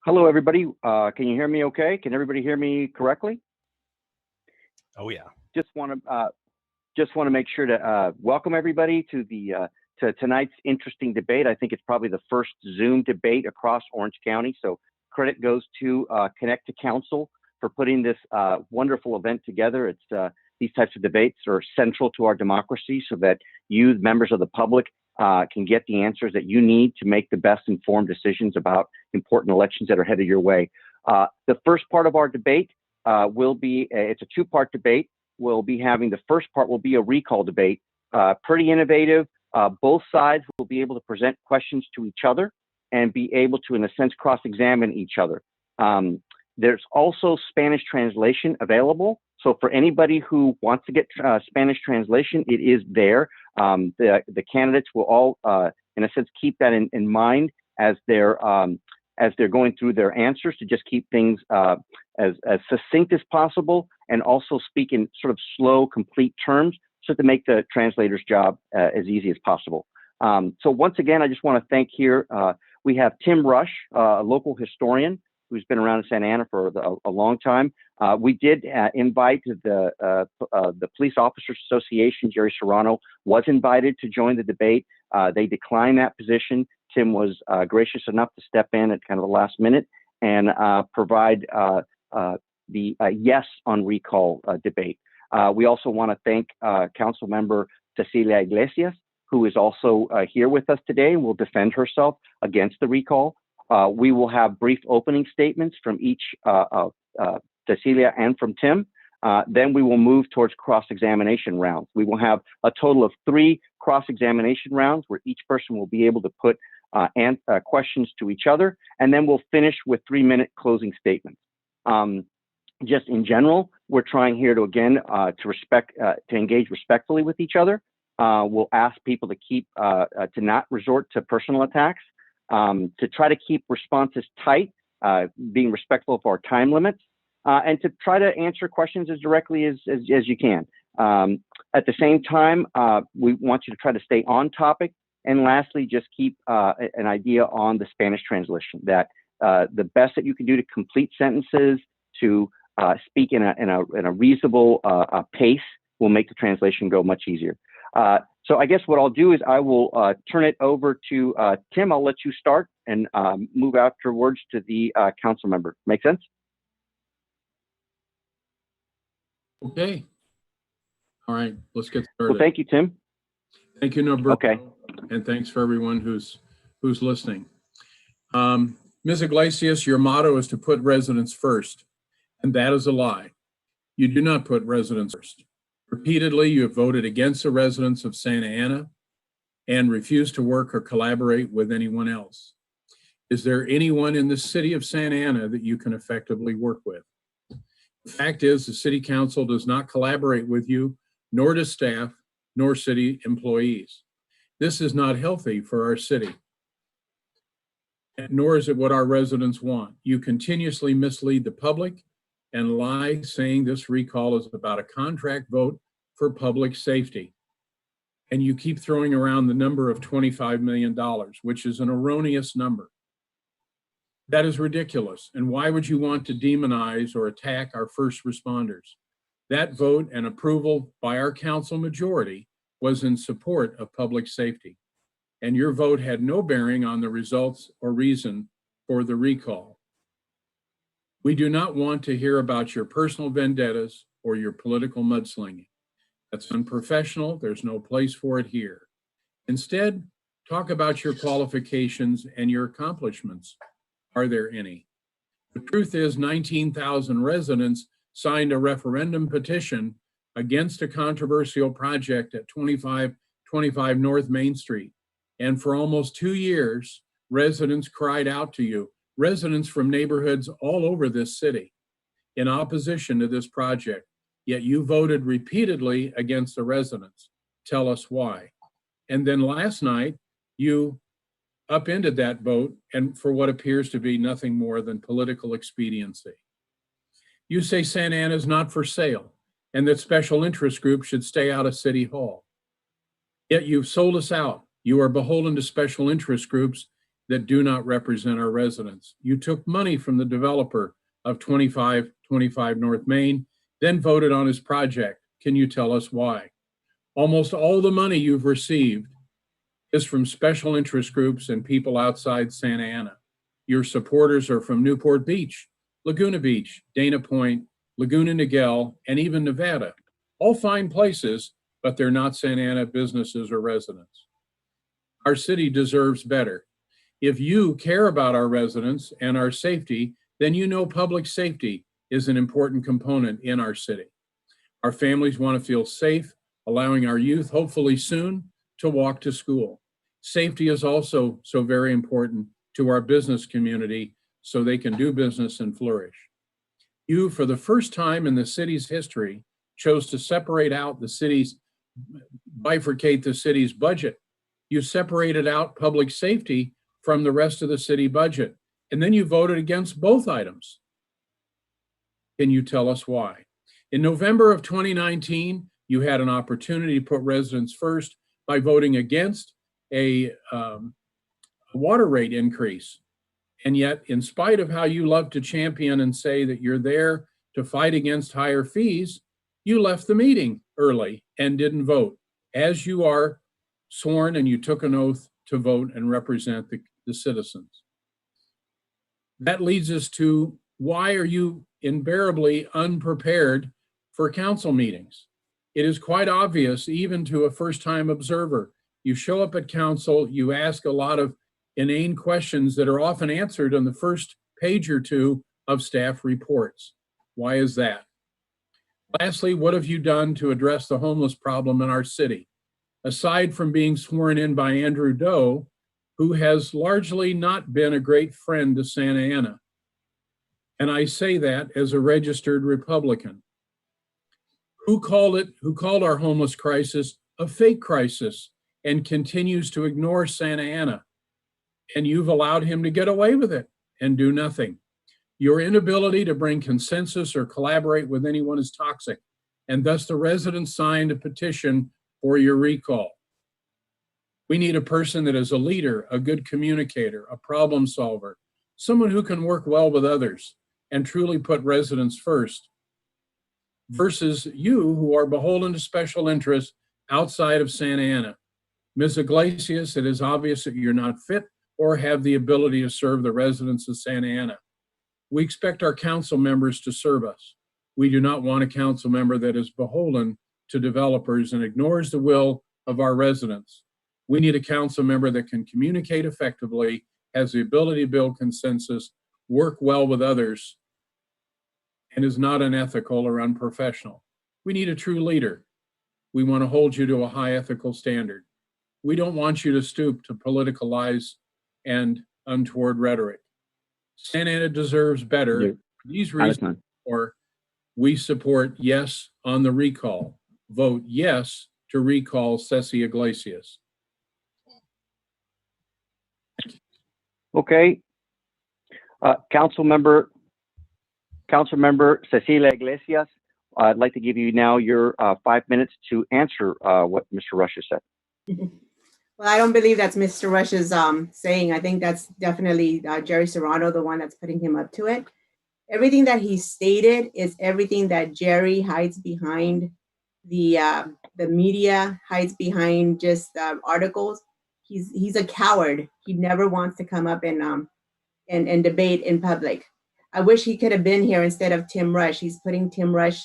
Hello, everybody. Can you hear me okay? Can everybody hear me correctly? Oh, yeah. Just want to make sure to welcome everybody to to tonight's interesting debate. I think it's probably the first Zoom debate across Orange County. So credit goes to ConnectToCouncil for putting this wonderful event together. It's these types of debates are central to our democracy so that you, members of the public, can get the answers that you need to make the best informed decisions about important elections that are headed your way. The first part of our debate will be, it's a two-part debate. We'll be having, the first part will be a recall debate, pretty innovative. Both sides will be able to present questions to each other and be able to, in a sense, cross-examine each other. There's also Spanish translation available. So for anybody who wants to get Spanish translation, it is there. The candidates will all, in a sense, keep that in mind as they're going through their answers, to just keep things as succinct as possible, and also speak in sort of slow, complete terms, so to make the translator's job as easy as possible. So once again, I just want to thank here. We have Tim Rush, a local historian who's been around in Santa Ana for a long time. We did invite the Police Officers Association. Jerry Serrano was invited to join the debate. They declined that position. Tim was gracious enough to step in at kind of the last minute and provide the yes on recall debate. We also want to thank Council Member Cecilia Iglesias, who is also here with us today and will defend herself against the recall. We will have brief opening statements from each Cecilia and from Tim. Then we will move towards cross-examination rounds. We will have a total of 3 cross-examination rounds where each person will be able to put questions to each other, and then we'll finish with 3-minute closing statements. Just in general, we're trying here to, again, to engage respectfully with each other. We'll ask people to keep, to not resort to personal attacks, to try to keep responses tight, being respectful of our time limits, and to try to answer questions as directly as you can. At the same time, we want you to try to stay on topic. And lastly, just keep an idea on the Spanish translation, that the best that you can do to complete sentences, to speak in a reasonable pace, will make the translation go much easier. So I guess what I'll do is I will turn it over to Tim. I'll let you start and move afterwards to the council member. Make sense? Okay. All right, let's get started. Well, thank you, Tim. Thank you, Norberto. Okay. And thanks for everyone who's listening. Ms. Iglesias, your motto is to put residents first, and that is a lie. You do not put residents first. Repeatedly, you have voted against the residents of Santa Ana and refused to work or collaborate with anyone else. Is there anyone in the city of Santa Ana that you can effectively work with? The fact is, the city council does not collaborate with you, nor does staff, nor city employees. This is not healthy for our city, nor is it what our residents want. You continuously mislead the public and lie, saying this recall is about a contract vote for public safety. And you keep throwing around the number of $25 million, which is an erroneous number. That is ridiculous. And why would you want to demonize or attack our first responders? That vote and approval by our council majority was in support of public safety. And your vote had no bearing on the results or reason for the recall. We do not want to hear about your personal vendettas or your political mudslinging. That's unprofessional. There's no place for it here. Instead, talk about your qualifications and your accomplishments. Are there any? The truth is, 19,000 residents signed a referendum petition against a controversial project at 2525 North Main Street. And for almost 2 years, residents cried out to you, residents from neighborhoods all over this city, in opposition to this project. Yet you voted repeatedly against the residents. Tell us why. And then last night, you upended that vote, and for what appears to be nothing more than political expediency. You say Santa Ana is not for sale, and that special interest groups should stay out of City Hall. Yet you've sold us out. You are beholden to special interest groups that do not represent our residents. You took money from the developer of 2525 North Main, then voted on his project. Can you tell us why? Almost all the money you've received is from special interest groups and people outside Santa Ana. Your supporters are from Newport Beach, Laguna Beach, Dana Point, Laguna Niguel, and even Nevada. All fine places, but they're not Santa Ana businesses or residents. Our city deserves better. If you care about our residents and our safety, then you know public safety is an important component in our city. Our families want to feel safe, allowing our youth, hopefully soon, to walk to school. Safety is also so very important to our business community so they can do business and flourish. You, for the first time in the city's history, chose to bifurcate the city's budget. You separated out public safety from the rest of the city budget, and then you voted against both items. Can you tell us why? In November of 2019, you had an opportunity to put residents first by voting against a water rate increase. And yet, in spite of how you love to champion and say that you're there to fight against higher fees, you left the meeting early and didn't vote, as you are sworn and you took an oath to vote and represent the citizens. That leads us to, why are you invariably unprepared for council meetings? It is quite obvious, even to a first-time observer. You show up at council, you ask a lot of inane questions that are often answered on the first page or two of staff reports. Why is that? Lastly, what have you done to address the homeless problem in our city? Aside from being sworn in by Andrew Doe, who has largely not been a great friend to Santa Ana. And I say that as a registered Republican. Who called our homeless crisis a fake crisis and continues to ignore Santa Ana. And you've allowed him to get away with it and do nothing. Your inability to bring consensus or collaborate with anyone is toxic, and thus the residents signed a petition for your recall. We need a person that is a leader, a good communicator, a problem solver, someone who can work well with others and truly put residents first, versus you who are beholden to special interests outside of Santa Ana. Ms. Iglesias, it is obvious that you're not fit or have the ability to serve the residents of Santa Ana. We expect our council members to serve us. We do not want a council member that is beholden to developers and ignores the will of our residents. We need a council member that can communicate effectively, has the ability to build consensus, work well with others, and is not unethical or unprofessional. We need a true leader. We want to hold you to a high ethical standard. We don't want you to stoop to political lies and untoward rhetoric. Santa Ana deserves better. Yeah. For these reasons, or we support yes on the recall. Vote yes to recall Cecilia Iglesias. Okay. Council member Cecilia Iglesias, I'd like to give you now your 5 minutes to answer what Mr. Rush has said. Well, I don't believe that's Mr. Rush's saying. I think that's definitely Jerry Serrano, the one that's putting him up to it. Everything that he stated is everything that Jerry hides behind the media, hides behind just articles. He's a coward. He never wants to come up and debate in public. I wish he could have been here instead of Tim Rush. He's putting Tim Rush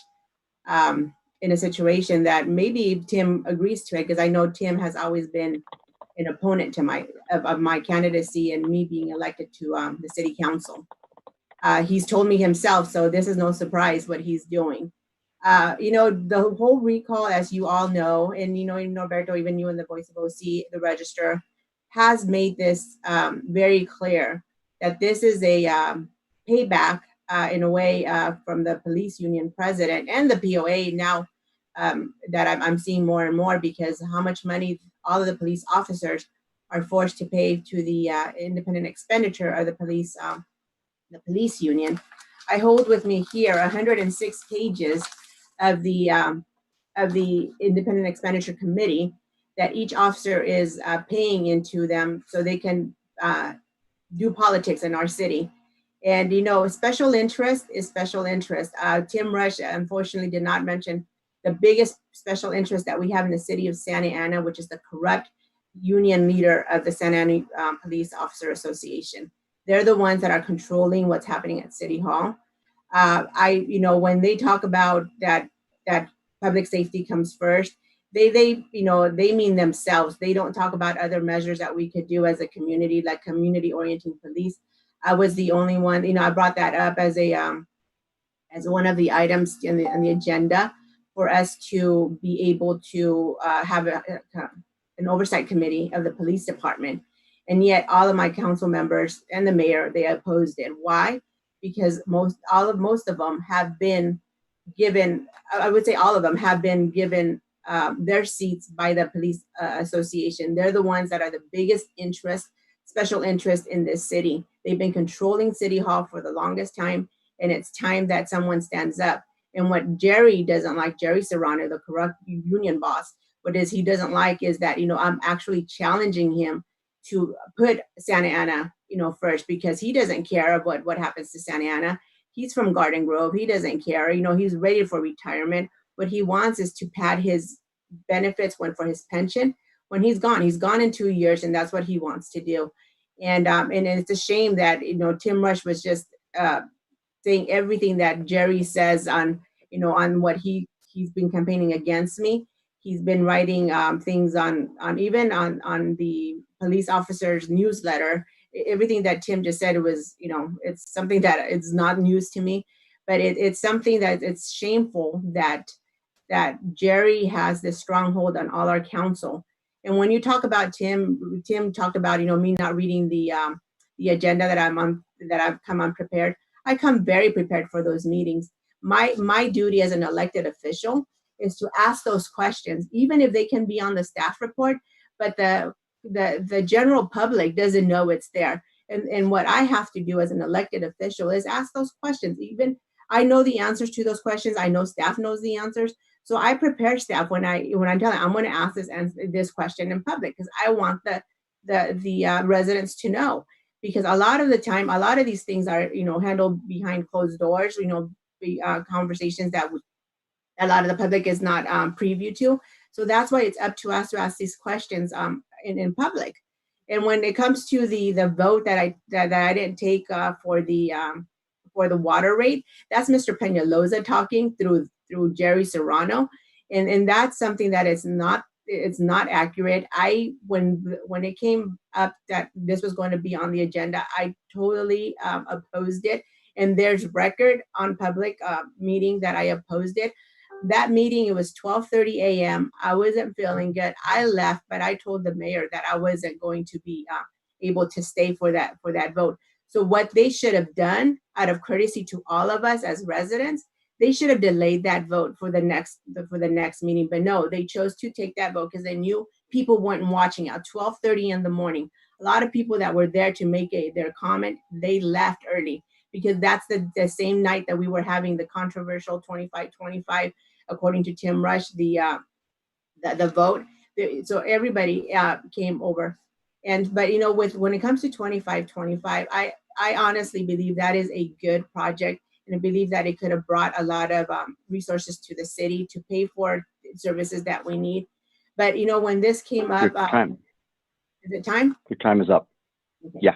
in a situation that maybe Tim agrees to it, because I know Tim has always been an opponent to my candidacy and me being elected to the city council. He's told me himself, so this is no surprise what he's doing. The whole recall, as you all know, and Norberto, even you in the Voice of OC, the Register, has made this very clear that this is a payback in a way from the police union president and the POA now that I'm seeing more and more, because how much money all of the police officers are forced to pay to the independent expenditure of the police union. I hold with me here 106 pages of the independent expenditure committee that each officer is paying into them so they can do politics in our city. And, special interest is special interest. Tim Rush, unfortunately, did not mention the biggest special interest that we have in the city of Santa Ana, which is the corrupt union leader of the Santa Ana Police Officer Association. They're the ones that are controlling what's happening at City Hall. When they talk about that public safety comes first, they mean themselves. They don't talk about other measures that we could do as a community, like community orienting police. I was the only one, I brought that up as one of the items in the agenda for us to be able to have an oversight committee of the police department. And yet all of my council members and the mayor, they opposed it. Why? Because most of them have been given, I would say all of them have been given their seats by the police association. They're the ones that are the biggest special interest in this city. They've been controlling City Hall for the longest time, and it's time that someone stands up. And what Jerry doesn't like, Jerry Serrano, the corrupt union boss, he doesn't like is that, I'm actually challenging him to put Santa Ana, first, because he doesn't care about what happens to Santa Ana. He's from Garden Grove. He doesn't care. He's ready for retirement. What he wants is to pad his benefits for his pension when he's gone. He's gone in 2 years, and that's what he wants to do. And it's a shame that, Tim Rush was just saying everything that Jerry says on what he's been campaigning against me. He's been writing things on the police officers' newsletter. Everything that Tim just said was, it's something that it's not news to me, but it's something that it's shameful that Jerry has this stronghold on all our council. And when you talk about Tim talked about, me not reading the agenda that I've come unprepared. I come very prepared for those meetings. My duty as an elected official is to ask those questions, even if they can be on the staff report, but the general public doesn't know it's there. And what I have to do as an elected official is ask those questions. Even I know the answers to those questions. I know staff knows the answers. So I prepare staff when I'm telling them I'm going to ask this question in public, because I want the residents to know. Because a lot of the time, a lot of these things are handled behind closed doors. Conversations that a lot of the public is not preview to. So that's why it's up to us to ask these questions in public. And when it comes to the vote that I didn't take for the water rate, that's Mr. Peñalosa talking through Jerry Serrano, and that's something that it's not accurate. When it came up that this was going to be on the agenda, I totally opposed it. And there's record on public meeting that I opposed it. That meeting, it was 12:30 a.m. I wasn't feeling good. I left, but I told the mayor that I wasn't going to be able to stay for that vote. So what they should have done, out of courtesy to all of us as residents, they should have delayed that vote for the next meeting. But no, they chose to take that vote because they knew people weren't watching at 12:30 in the morning. A lot of people that were there to make their comment, they left early, because that's the same night that we were having the controversial 25-25, according to Tim Rush, the vote. So everybody came over. But when it comes to 25-25, I honestly believe that is a good project. And I believe that it could have brought a lot of resources to the city to pay for services that we need. But, when this came up, time. Is it time? Your time is up. Okay. Yeah.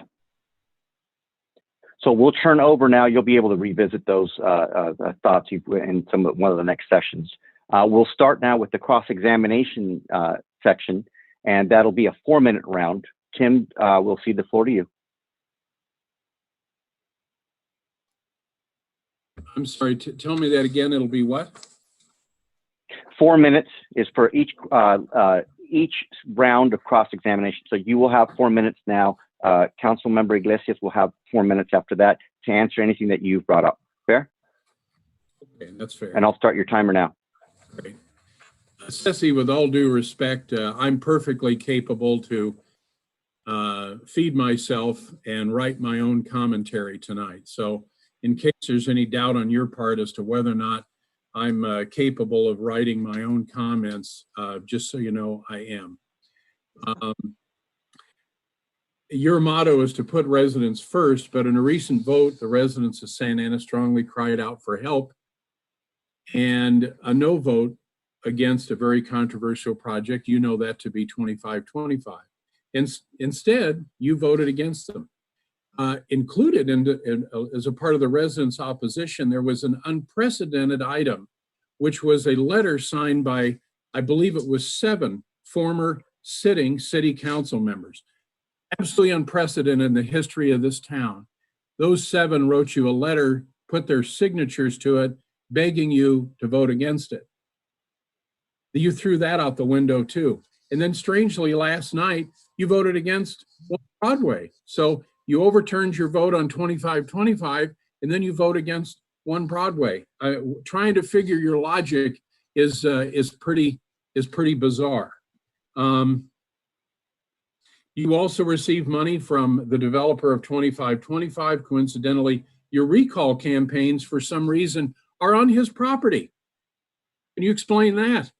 So we'll turn over now. You'll be able to revisit those thoughts in one of the next sessions. We'll start now with the cross-examination section, and that'll be a 4-minute round. Tim, we'll cede the floor to you. I'm sorry, tell me that again. It'll be what? 4 minutes is for each round of cross-examination. So you will have 4 minutes now. Councilmember Iglesias will have 4 minutes after that to answer anything that you've brought up. Fair? Okay, that's fair. And I'll start your timer now. Great. Ceci, with all due respect, I'm perfectly capable to feed myself and write my own commentary tonight. So in case there's any doubt on your part as to whether or not I'm capable of writing my own comments, just so you know, I am. your motto is to put residents first, but in a recent vote, the residents of Santa Ana strongly cried out for help, and a no vote against a very controversial project. You know that to be 2525. Instead, you voted against them. Included as a part of the residents' opposition, there was an unprecedented item, which was a letter signed by, I believe it was 7 former sitting city council members. Absolutely unprecedented in the history of this town. Those 7 wrote you a letter, put their signatures to it, begging you to vote against it. You threw that out the window too. And then strangely, last night, you voted against Broadway. So you overturned your vote on 2525, and then you vote against One Broadway. Trying to figure your logic is pretty bizarre. You also received money from the developer of 2525. Coincidentally, your recall campaigns, for some reason, are on his property. Can you explain that?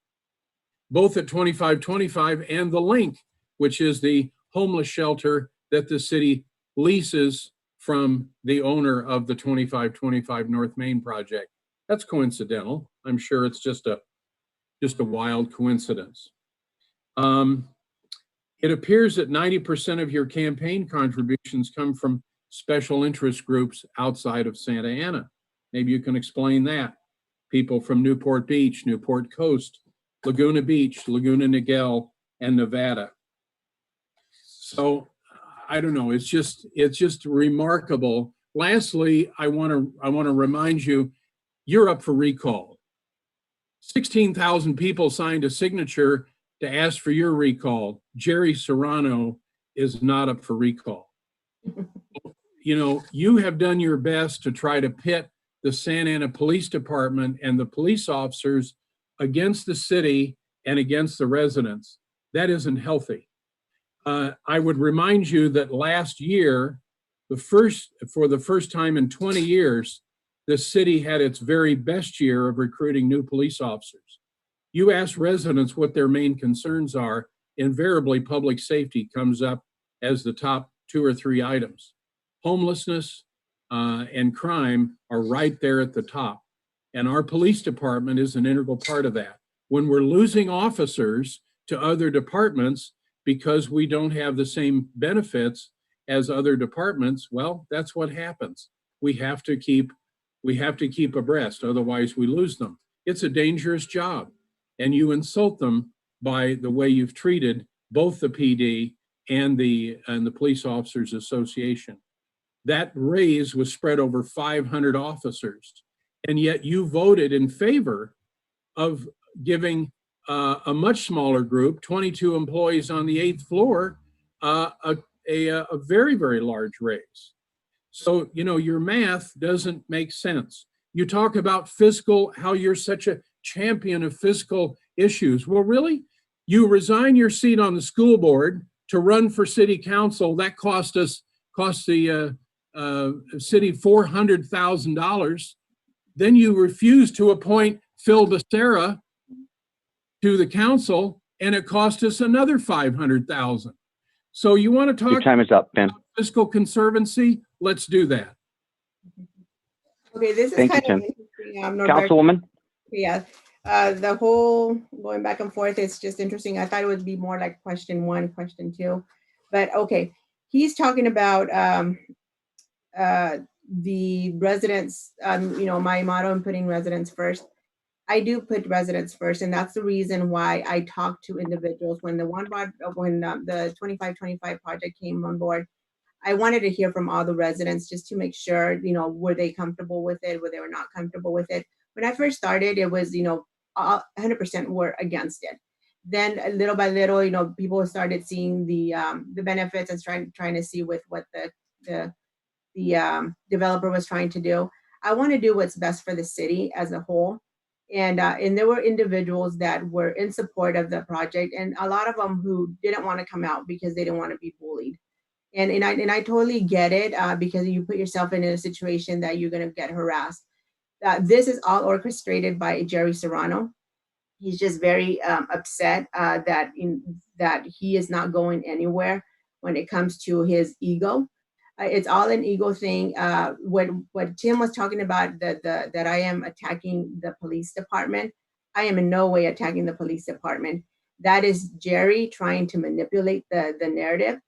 Both at 2525 and the Link, which is the homeless shelter that the city leases from the owner of the 2525 North Main project. That's coincidental. I'm sure it's just a wild coincidence. It appears that 90% of your campaign contributions come from special interest groups outside of Santa Ana. Maybe you can explain that. People from Newport Beach, Newport Coast, Laguna Beach, Laguna Niguel, and Nevada. So I don't know. It's just remarkable. Lastly, I want to remind you, you're up for recall. 16,000 people signed a signature to ask for your recall. Jerry Serrano is not up for recall. You know, you have done your best to try to pit the Santa Ana Police Department and the police officers against the city and against the residents. That isn't healthy. I would remind you that last year, for the first time in 20 years, the city had its very best year of recruiting new police officers. You ask residents what their main concerns are, invariably public safety comes up as the top 2 or 3 items. Homelessness and crime are right there at the top. And our police department is an integral part of that. When we're losing officers to other departments because we don't have the same benefits as other departments, well, that's what happens. We have to keep abreast, otherwise we lose them. It's a dangerous job. And you insult them by the way you've treated both the PD and the Police Officers Association. That raise was spread over 500 officers, and yet you voted in favor of giving a much smaller group, 22 employees on the 8th floor, a very, very large raise. So, you know, your math doesn't make sense. You talk about fiscal, how you're such a champion of fiscal issues. Well, really? You resign your seat on the school board to run for city council. That cost the city $400,000. Then you refuse to appoint Phil Becerra to the council, and it cost us another $500,000. So you want to talk? Your time is up, Ben. Fiscal conservancy? Let's do that. Okay, this is Thank you, kind of Tim. interesting. Norberto. Councilwoman? Yeah, the whole going back and forth is just interesting. I thought it would be more like question 1, question 2, but okay. He's talking about the residents, you know, my motto in putting residents first. I do put residents first, and that's the reason why I talk to individuals. When the 2525 project came on board, I wanted to hear from all the residents just to make sure, you know, were they comfortable with it, were they not comfortable with it. When I first started, it was, you know, 100% were against it. Then little by little, you know, people started seeing the benefits and trying to see with what the developer was trying to do. I want to do what's best for the city as a whole. And there were individuals that were in support of the project, and a lot of them who didn't want to come out because they didn't want to be bullied. And I totally get it, because you put yourself in a situation that you're going to get harassed. This is all orchestrated by Jerry Serrano. He's just very upset that he is not going anywhere. when it comes to his ego. It's all an ego thing. What Tim was talking about, that I am attacking the police department, I am in no way attacking the police department. That is Jerry trying to manipulate the narrative,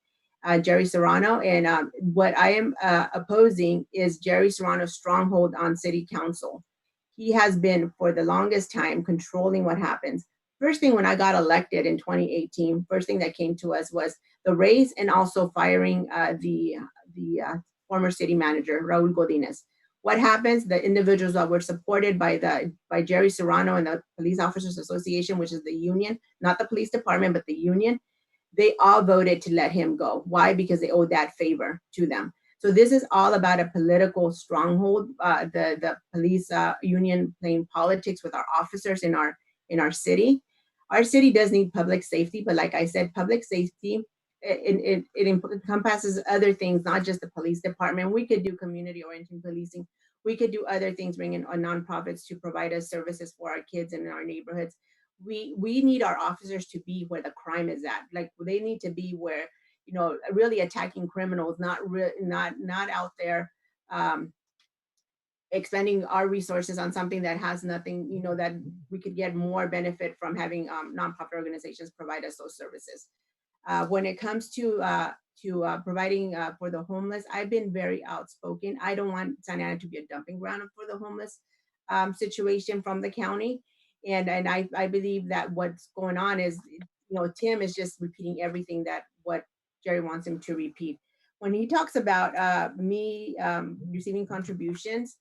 Jerry Serrano. And what I am opposing is Jerry Serrano's stronghold on city council. He has been, for the longest time, controlling what happens. First thing, when I got elected in 2018, first thing that came to us was the raise and also firing the former city manager, Raul Godinez. What happens? The individuals that were supported by Jerry Serrano and the Police Officers Association, which is the union, not the police department, but the union, they all voted to let him go. Why? Because they owed that favor to them. So this is all about a political stronghold. The police union playing politics with our officers in our city. Our city does need public safety, but like I said, public safety, it encompasses other things, not just the police department. We could do community-oriented policing. We could do other things, bring in nonprofits to provide us services for our kids in our neighborhoods. We need our officers to be where the crime is at. Like, they need to be where, really attacking criminals, not out there expending our resources on something that has nothing, that we could get more benefit from having nonprofit organizations provide us those services. When it comes to providing for the homeless, I've been very outspoken. I don't want Santa Ana to be a dumping ground for the homeless situation from the county. And I believe that what's going on is, Tim is just repeating everything that what Jerry wants him to repeat. When he talks about me receiving contributions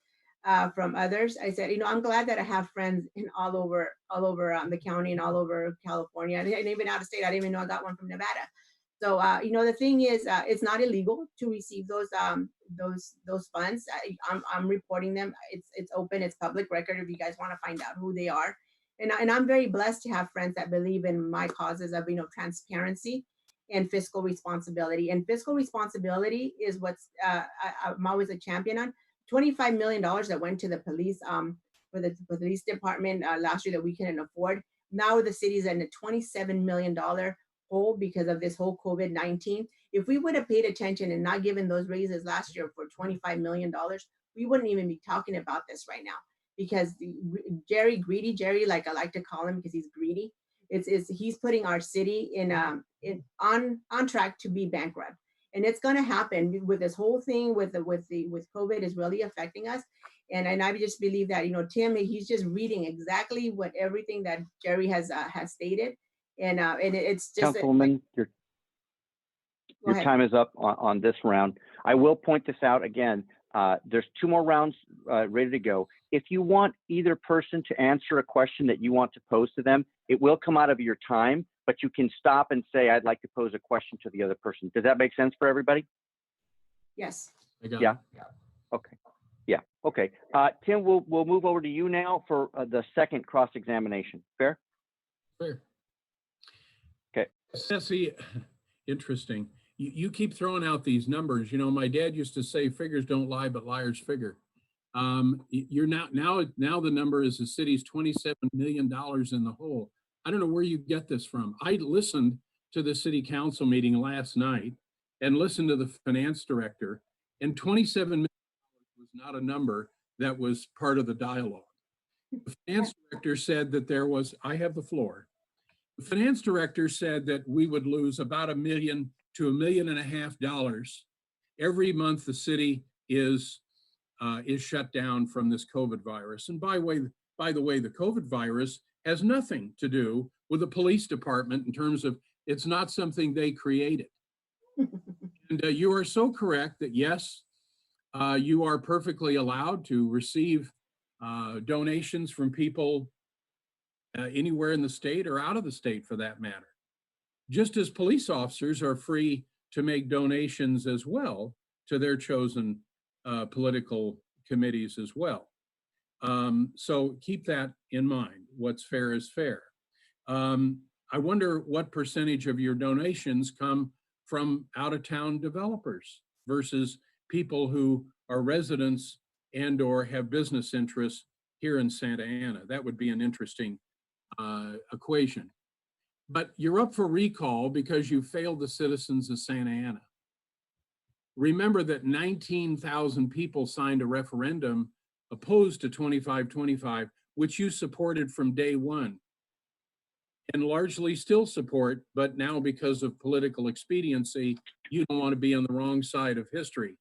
from others, I said, I'm glad that I have friends in all over the county and all over California, and even out of state. I didn't even know I got one from Nevada. So the thing is, it's not illegal to receive those funds. I'm reporting them. It's open. It's public record if you guys want to find out who they are. And I'm very blessed to have friends that believe in my causes of transparency and fiscal responsibility. And fiscal responsibility is what's I'm always a champion on. $25 million that went to the police for the police department last year that we couldn't afford. Now the city's in a $27 million hole because of this whole COVID-19. If we would have paid attention and not given those raises last year for $25 million, we wouldn't even be talking about this right now. Because greedy Jerry, like I like to call him, because he's greedy. He's putting our city on track to be bankrupt. And it's going to happen with this whole thing with COVID is really affecting us. And I just believe that, Tim, he's just reading exactly what everything that Jerry has stated. And it's just— Councilwoman, your time is up on this round. I will point this out again. There's 2 more rounds ready to go. If you want either person to answer a question that you want to pose to them, it will come out of your time, but you can stop and say, I'd like to pose a question to the other person. Does that make sense for everybody? Yes. Yeah. Okay. Yeah. Okay. Tim, we'll move over to you now for the second cross-examination. Fair? Fair. Okay. Ceci, interesting. You keep throwing out these numbers. My dad used to say, figures don't lie, but liars figure. You're now the number is the city's $27 million in the hole. I don't know where you get this from. I listened to the city council meeting last night and listened to the finance director, and $27 million was not a number that was part of the dialogue. The finance director said that I have the floor. The finance director said that we would lose about $1 million to $1.5 million every month the city is shut down from this COVID virus. And by the way, the COVID virus has nothing to do with the police department in terms of it's not something they created. And you are so correct that yes, you are perfectly allowed to receive donations from people anywhere in the state or out of the state for that matter. Just as police officers are free to make donations as well to their chosen political committees as well. So keep that in mind. What's fair is fair. I wonder what percentage of your donations come from out-of-town developers versus people who are residents and or have business interests here in Santa Ana. That would be an interesting equation. but you're up for recall because you failed the citizens of Santa Ana. Remember that 19,000 people signed a referendum opposed to 2525, which you supported from day one and largely still support, but now because of political expediency, you don't want to be on the wrong side of history.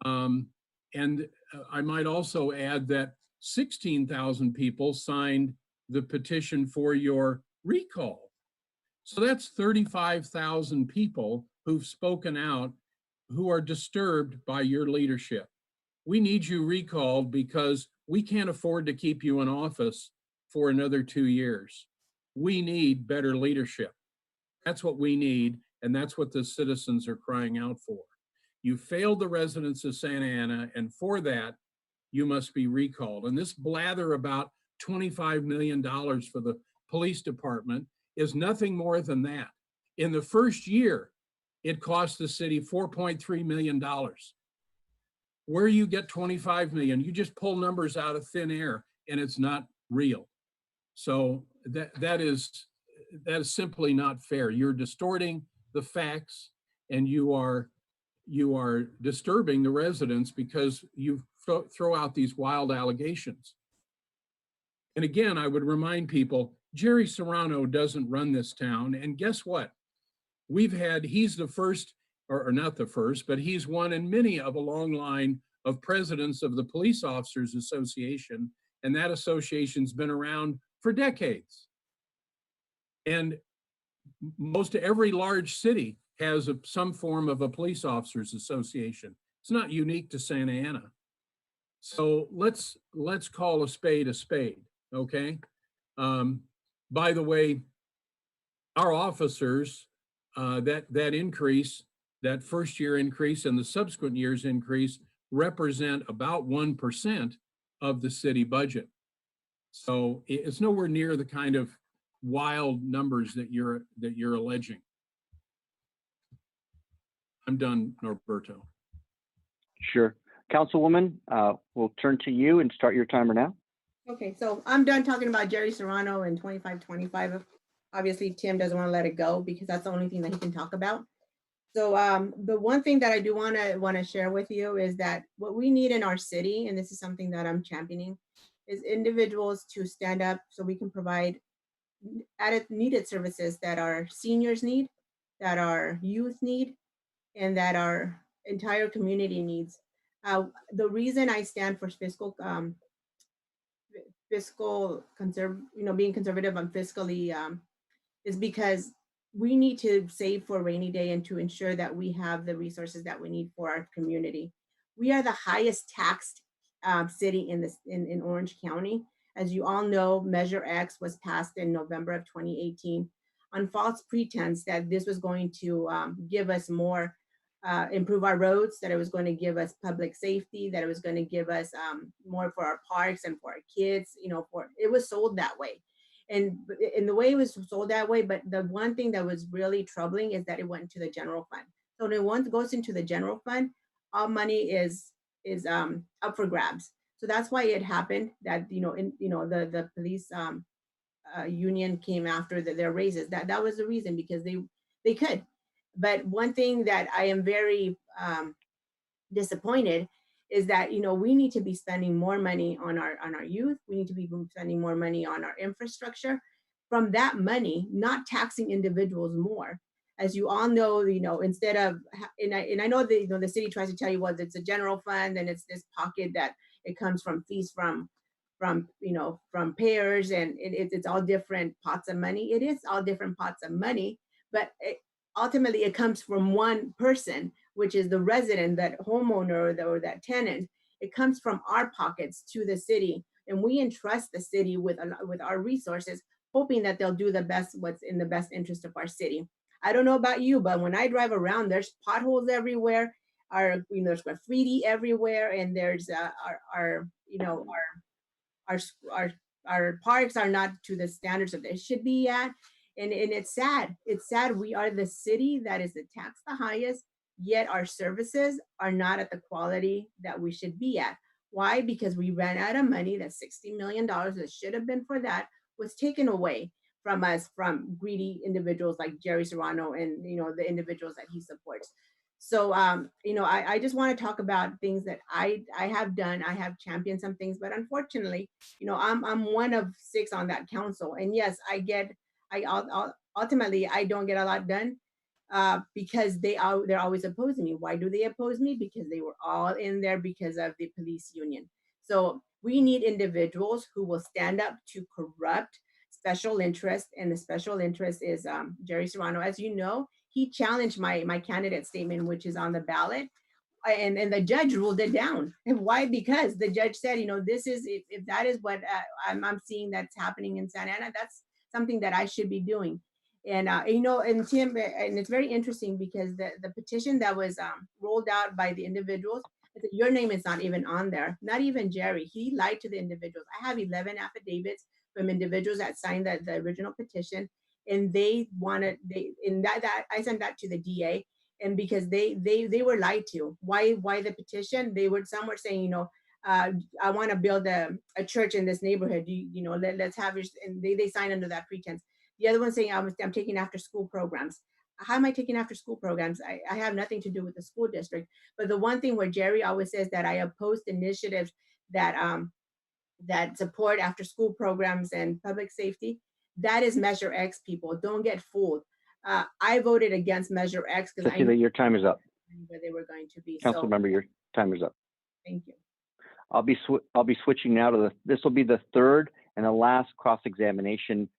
And I might also add that 16,000 people signed the petition for your recall. So that's 35,000 people who've spoken out who are disturbed by your leadership. We need you recalled because we can't afford to keep you in office for another 2 years. We need better leadership. That's what we need, and that's what the citizens are crying out for. You failed the residents of Santa Ana, and for that, you must be recalled. And this blather about $25 million for the police department is nothing more than that. In the first year, it cost the city $4.3 million. Where you get 25 million, you just pull numbers out of thin air and it's not real. So that is simply not fair. You're distorting the facts and you are disturbing the residents because you throw out these wild allegations. And again, I would remind people, Jerry Serrano doesn't run this town. And guess what? He's the first, or not the first, but he's one in many of a long line of presidents of the Police Officers Association. And that association's been around for decades. And most every large city has some form of a police officers association. It's not unique to Santa Ana. So let's call a spade, okay? By the way, our officers, that increase, that first year increase and the subsequent years increase represent about 1% of the city budget. So it's nowhere near the kind of wild numbers that you're alleging. I'm done, Norberto. Sure. Councilwoman, we'll turn to you and start your timer now. Okay, so I'm done talking about Jerry Serrano and 2525. Obviously, Tim doesn't want to let it go because that's the only thing that he can talk about. So the one thing that I do want to share with you is that what we need in our city, and this is something that I'm championing, is individuals to stand up so we can provide needed services that our seniors need, that our youth need, and that our entire community needs. The reason I stand for being conservative on fiscally is because we need to save for a rainy day and to ensure that we have the resources that we need for our community. We are the highest taxed city in Orange County. As you all know, Measure X was passed in November of 2018 on false pretense that this was going to give us more, improve our roads, that it was going to give us public safety, that it was going to give us more for our parks and for our kids. It was sold that way. And in the way it was sold that way, but the one thing that was really troubling is that it went to the general fund. So when once it goes into the general fund, all money is up for grabs. So that's why it happened that the police union came after their raises. That was the reason, because they could. But one thing that I am very disappointed is that we need to be spending more money on our youth. We need to be spending more money on our infrastructure. From that money, not taxing individuals more. As you all know, instead of, and I know that the city tries to tell you, well, it's a general fund and it's this pocket that it comes from fees from payers, and it's all different pots of money. It is all different pots of money, but ultimately it comes from one person, which is the resident, that homeowner or that tenant. It comes from our pockets to the city, and we entrust the city with our resources, hoping that they'll do what's in the best interest of our city. I don't know about you, but when I drive around, there's potholes everywhere. There's graffiti everywhere, and there's our parks are not to the standards that they should be at. And it's sad. It's sad. We are the city that is taxed the highest, yet our services are not at the quality that we should be at. Why? Because we ran out of money. That $60 million that should have been for that was taken away. from us, from greedy individuals like Jerry Serrano and, you know, the individuals that he supports. So, you know, I just want to talk about things that I have done. I have championed some things, but unfortunately, you know, I'm one of 6 on that council. And yes, ultimately I don't get a lot done because they're always opposing me. Why do they oppose me? Because they were all in there because of the police union. So we need individuals who will stand up to corrupt special interest, and the special interest is Jerry Serrano. As you know, he challenged my candidate statement, which is on the ballot, and the judge ruled it down. And why? Because the judge said, you know, this is, if that is what I'm seeing that's happening in Santa Ana, that's something that I should be doing. And you know, and Tim, and it's very interesting because the petition that was rolled out by the individuals, your name is not even on there, not even Jerry. He lied to the individuals. I have 11 affidavits from individuals that signed the original petition, and they wanted, that I sent that to the DA, and because they were lied to. Why the petition? Some were saying, you know, I want to build a church in this neighborhood. You know, let's have it, and they signed under that pretense. The other one saying I'm taking after school programs. How am I taking after school programs? I have nothing to do with the school district. But the one thing where Jerry always says that I opposed initiatives that that support after school programs and public safety, that is Measure X, people. Don't get fooled. I voted against Measure X because I knew your time is up. where they were going to be. Council member, your time is up. Thank you. I'll be switching now to this will be the third and the last cross-examination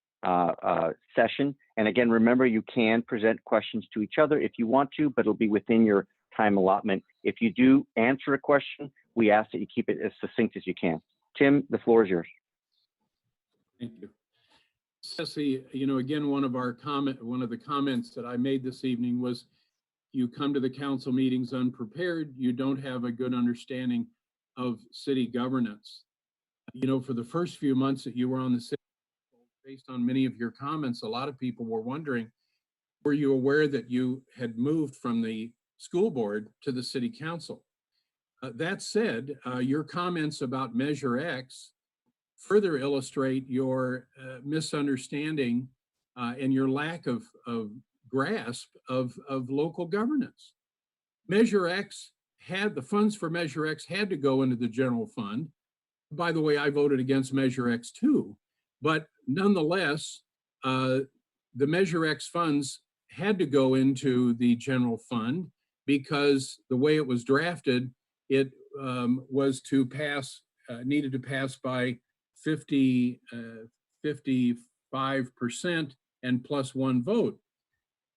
session. And again, remember, you can present questions to each other if you want to, but it'll be within your time allotment. If you do answer a question, we ask that you keep it as succinct as you can. Tim, the floor is yours. Thank you. Ceci, you know, again, one of the comments that I made this evening was you come to the council meetings unprepared. You don't have a good understanding of city governance. You know, for the first few months that you were on the city, based on many of your comments, a lot of people were wondering, were you aware that you had moved from the school board to the city council? That said, your comments about Measure X further illustrate your misunderstanding and your lack of grasp of local governance. Measure X the funds for Measure X had to go into the general fund. By the way, I voted against Measure X too, but nonetheless, the Measure X funds had to go into the general fund because the way it was drafted, it was to pass, needed to pass by 55% and plus 1 vote.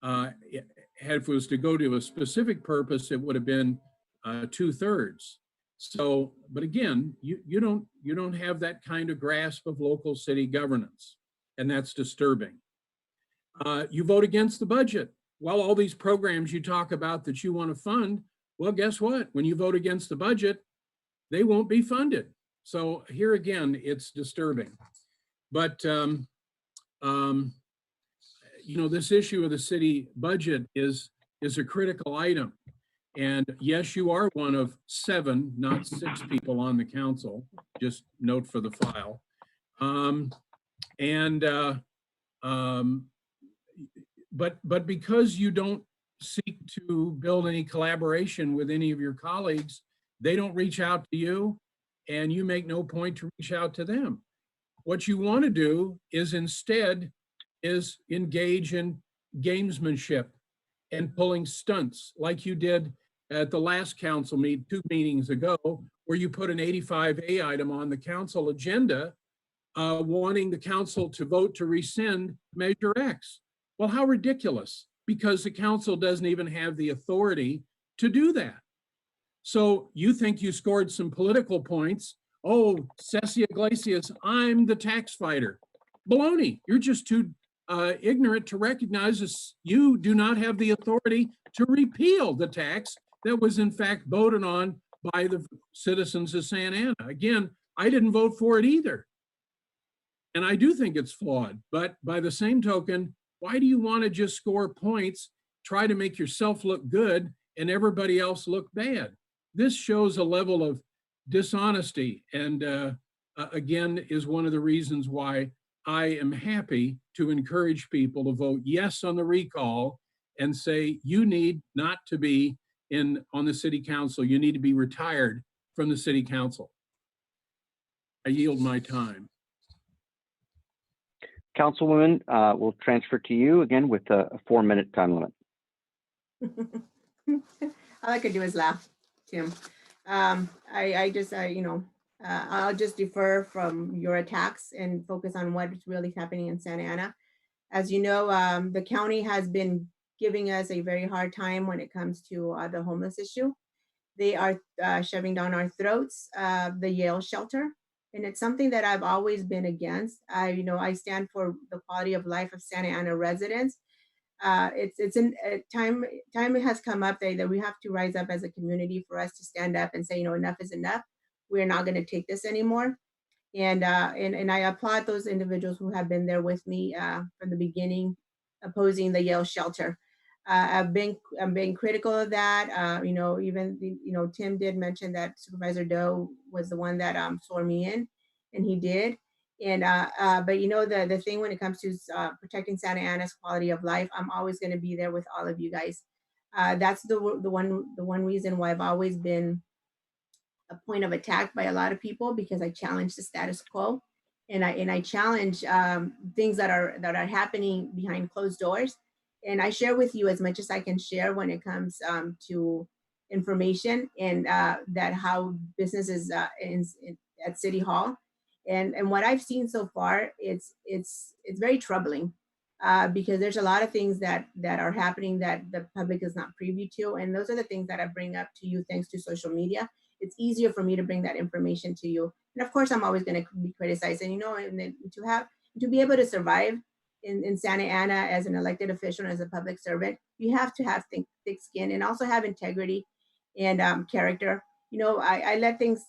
If it was to go to a specific purpose, it would have been 2/3. So, but again, you don't have that kind of grasp of local city governance, and that's disturbing. You vote against the budget. Well, all these programs you talk about that you want to fund, well, guess what? When you vote against the budget, they won't be funded. So here again, it's disturbing. But you know, this issue of the city budget is a critical item. And yes, you are one of 7, not 6 people on the council. Just note for the file. But because you don't seek to build any collaboration with any of your colleagues, they don't reach out to you, and you make no point to reach out to them. What you want to do is instead engage in gamesmanship and pulling stunts like you did at the last council 2 meetings ago, where you put an 85A item on the council agenda, wanting the council to vote to rescind Measure X. Well, how ridiculous, because the council doesn't even have the authority to do that. So you think you scored some political points. Oh, Cecilia Iglesias, I'm the tax fighter. Baloney, you're just too ignorant to recognize this. You do not have the authority to repeal the tax that was in fact voted on by the citizens of Santa Ana. Again, I didn't vote for it either. And I do think it's flawed, but by the same token, why do you want to just score points, try to make yourself look good and everybody else look bad? This shows a level of dishonesty, and again, is one of the reasons why I am happy to encourage people to vote yes on the recall and say, you need not to be on the city council. You need to be retired from the city council. I yield my time. Councilwoman, we'll transfer to you again with a 4-minute time limit. All I could do is laugh, Tim. I just, I'll just defer from your attacks and focus on what is really happening in Santa Ana. As you know, the county has been giving us a very hard time when it comes to the homeless issue. They are shoving down our throats the Yale shelter. And it's something that I've always been against. I stand for the quality of life of Santa Ana residents. It's time has come up that we have to rise up as a community for us to stand up and say, enough is enough. We're not going to take this anymore. And I applaud those individuals who have been there with me from the beginning, opposing the Yale shelter. I'm being critical of that. Even Tim did mention that Supervisor Doe was the one that swore me in, and he did. And but the thing when it comes to protecting Santa Ana's quality of life, I'm always going to be there with all of you guys. That's the one reason why I've always been a point of attack by a lot of people, because I challenge the status quo, and I challenge things that are happening behind closed doors. And I share with you as much as I can share when it comes to information and that how businesses at City Hall, and what I've seen so far, it's very troubling because there's a lot of things that are happening that the public is not privy to, and those are the things that I bring up to you thanks to social media. It's easier for me to bring that information to you, and of course, I'm always going to be criticized, and to be able to survive in Santa Ana as an elected official and as a public servant, you have to have thick skin and also have integrity and character. I let things,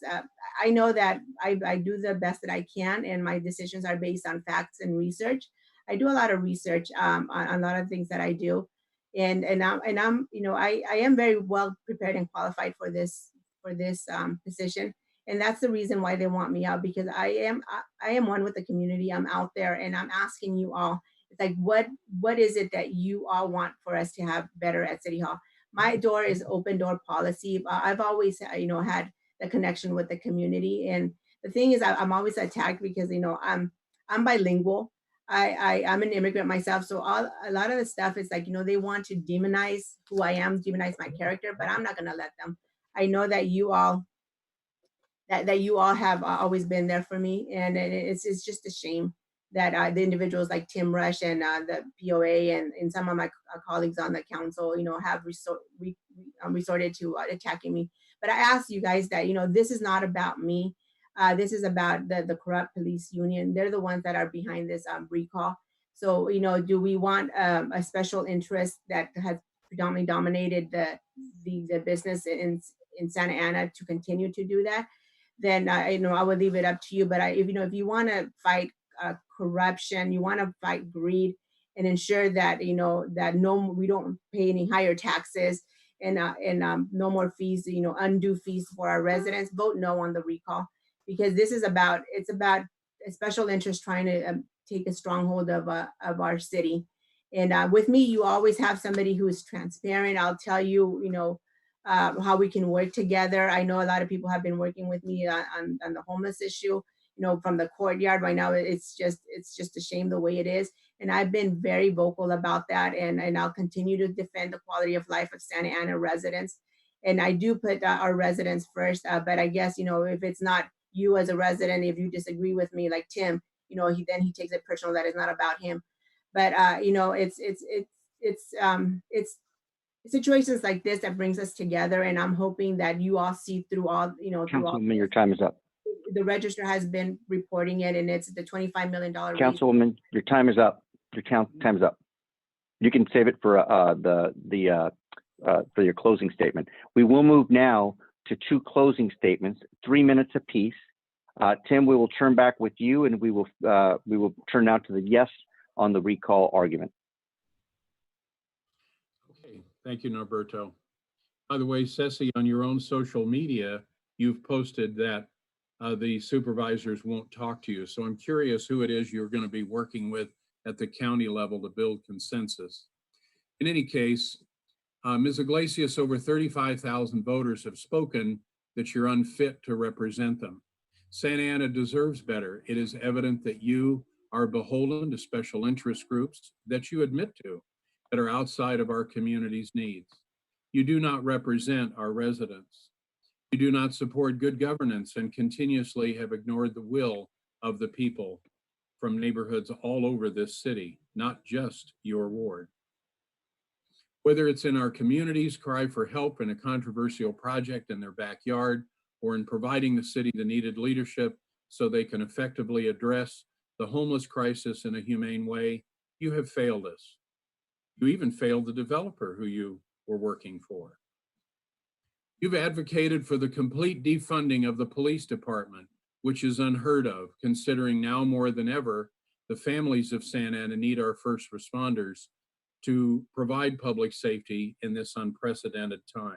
I know that I do the best that I can, and my decisions are based on facts and research. I do a lot of research on a lot of things that I do. And I am very well prepared and qualified for this position. And that's the reason why they want me out, because I am one with the community. I'm out there and I'm asking you all, it's like, what is it that you all want for us to have better at City Hall? My door is open door policy. I've always, had the connection with the community. And the thing is, I'm always attacked because, I'm bilingual. I'm an immigrant myself. So a lot of the stuff is like, they want to demonize who I am, demonize my character, but I'm not going to let them. I know that you all have always been there for me, and it's just a shame that the individuals like Tim Rush and the POA and some of my colleagues on the council, have resorted to attacking me. But I ask you guys that, this is not about me. This is about the corrupt police union. They're the ones that are behind this recall. So, do we want a special interest that has predominantly dominated the business in Santa Ana to continue to do that? Then I would leave it up to you. But if you want to fight corruption, you want to fight greed, and ensure that we don't pay any higher taxes and no more fees, undue fees for our residents, vote no on the recall, because this is about a special interest trying to take a stronghold of our city. And with me, you always have somebody who is transparent. I'll tell you, how we can work together. I know a lot of people have been working with me on the homeless issue, from the courtyard. Right now, it's just a shame the way it is. And I've been very vocal about that, and I'll continue to defend the quality of life of Santa Ana residents. And I do put our residents first, but I guess, if it's not you as a resident, if you disagree with me, like Tim, he takes it personal that it's not about him. But it's situations like this that brings us together, and I'm hoping that you all see through all, Councilwoman, your time is up. The register has been reporting it, and it's the $25 million. Councilwoman, your time is up. Your time is up. You can save it for for your closing statement. We will move now to 2 closing statements, 3 minutes apiece. Tim, we will turn back with you, and we will turn now to the yes on the recall argument. Okay, thank you, Norberto. By the way, Ceci, on your own social media, you've posted that the supervisors won't talk to you. So I'm curious who it is you're going to be working with at the county level to build consensus. In any case, Ms. Iglesias, over 35,000 voters have spoken that you're unfit to represent them. Santa Ana deserves better. It is evident that you are beholden to special interest groups that you admit to that are outside of our community's needs. You do not represent our residents. You do not support good governance and continuously have ignored the will of the people from neighborhoods all over this city, not just your ward. Whether it's in our community's cry for help in a controversial project in their backyard, or in providing the city the needed leadership so they can effectively address the homeless crisis in a humane way, you have failed us. You even failed the developer who you were working for. You've advocated for the complete defunding of the police department, which is unheard of, considering now more than ever, the families of Santa Ana need our first responders to provide public safety in this unprecedented time.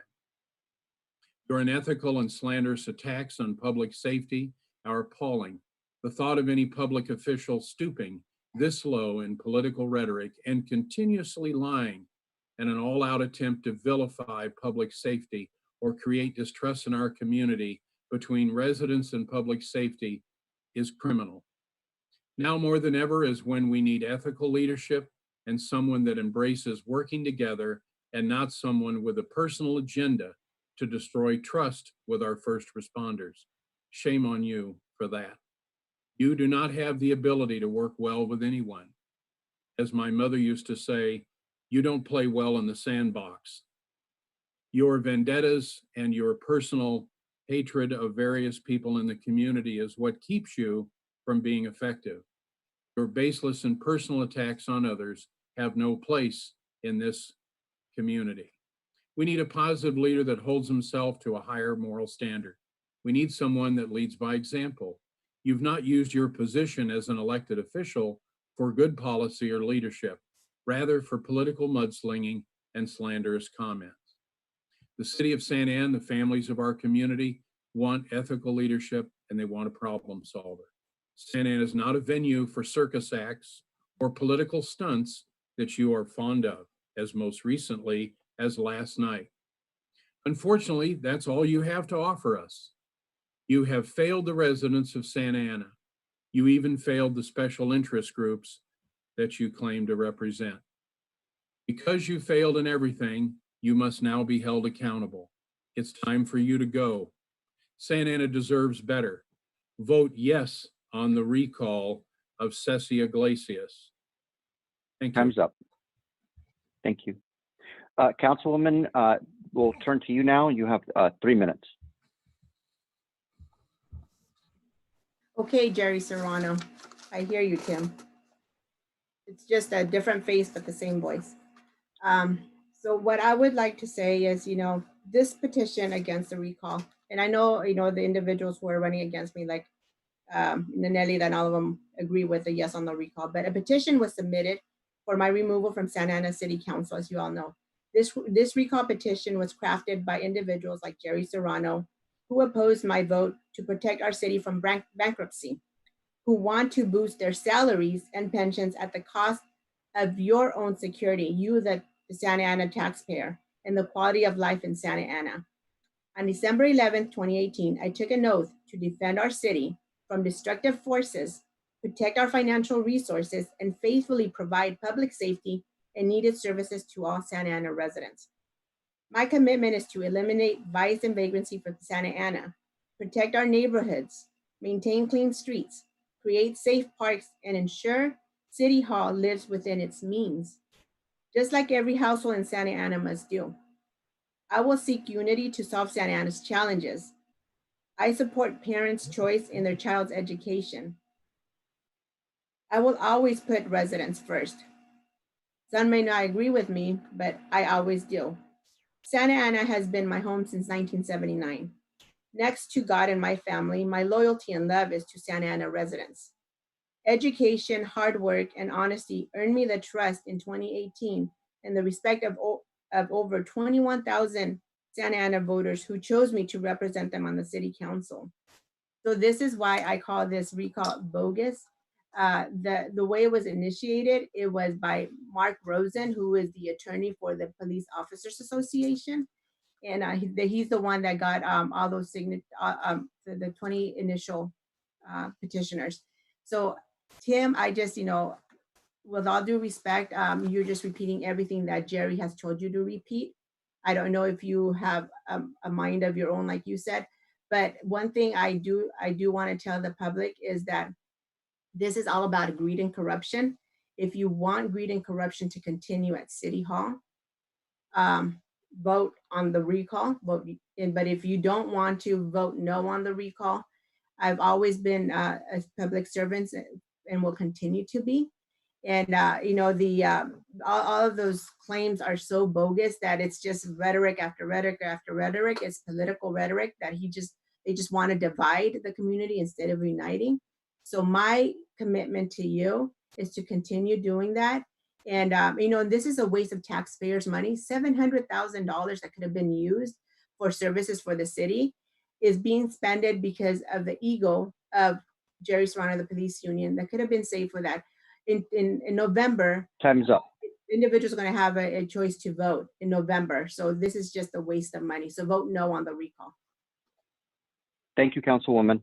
Your unethical and slanderous attacks on public safety are appalling. The thought of any public official stooping this low in political rhetoric and continuously lying in an all-out attempt to vilify public safety or create distrust in our community between residents and public safety is criminal. Now more than ever is when we need ethical leadership and someone that embraces working together and not someone with a personal agenda to destroy trust with our first responders. Shame on you for that. You do not have the ability to work well with anyone. As my mother used to say, you don't play well in the sandbox. Your vendettas and your personal hatred of various people in the community is what keeps you from being effective. Your baseless and personal attacks on others have no place in this community. We need a positive leader that holds himself to a higher moral standard. We need someone that leads by example. You've not used your position as an elected official for good policy or leadership, rather for political mudslinging and slanderous comments. The city of Santa Ana, the families of our community want ethical leadership and they want a problem solver. Santa Ana is not a venue for circus acts or political stunts that you are fond of, as most recently as last night. Unfortunately, that's all you have to offer us. You have failed the residents of Santa Ana. You even failed the special interest groups that you claim to represent. Because you failed in everything, you must now be held accountable. It's time for you to go. Santa Ana deserves better. Vote yes on the recall of Cecilia Iglesias. Thank you. Time's up. Thank you. Councilwoman, we'll turn to you now. You have 3 minutes. Okay, Jerry Serrano. I hear you, Tim. It's just a different face, but the same voice. So what I would like to say is, this petition against the recall, and I know, the individuals who are running against me, like Nanelli, that all of them agree with a yes on the recall, but a petition was submitted for my removal from Santa Ana City Council, as you all know. This recall petition was crafted by individuals like Jerry Serrano, who opposed my vote to protect our city from bankruptcy, who want to boost their salaries and pensions at the cost of your own security, you, the Santa Ana taxpayer, and the quality of life in Santa Ana. On December 11th, 2018, I took an oath to defend our city from destructive forces, protect our financial resources, and faithfully provide public safety and needed services to all Santa Ana residents. My commitment is to eliminate vice and vagrancy from Santa Ana, protect our neighborhoods, maintain clean streets, create safe parks, and ensure City Hall lives within its means, just like every household in Santa Ana must do. I will seek unity to solve Santa Ana's challenges. I support parents' choice in their child's education. I will always put residents first. Some may not agree with me, but I always do. Santa Ana has been my home since 1979. Next to God and my family, my loyalty and love is to Santa Ana residents. Education, hard work, and honesty earned me the trust in 2018 and the respect of over 21,000 Santa Ana voters who chose me to represent them on the city council. So this is why I call this recall bogus. the way it was initiated, it was by Mark Rosen, who is the attorney for the Police Officers Association. And he's the one that got all those the 20 initial petitioners. So Tim, I just, with all due respect, you're just repeating everything that Jerry has told you to repeat. I don't know if you have a mind of your own, like you said, but one thing I do want to tell the public is that this is all about greed and corruption. If you want greed and corruption to continue at City Hall, vote on the recall. But if you don't want to, vote no on the recall. I've always been a public servant and will continue to be. And all of those claims are so bogus that it's just rhetoric after rhetoric after rhetoric. It's political rhetoric that they just want to divide the community instead of uniting. So my commitment to you is to continue doing that. And this is a waste of taxpayers' money. $700,000 that could have been used for services for the city is being spent because of the ego of Jerry Serrano, the police union, that could have been saved for that. In November, Time's up. individuals are going to have a choice to vote in November. So this is just a waste of money. So vote no on the recall. Thank you, Councilwoman.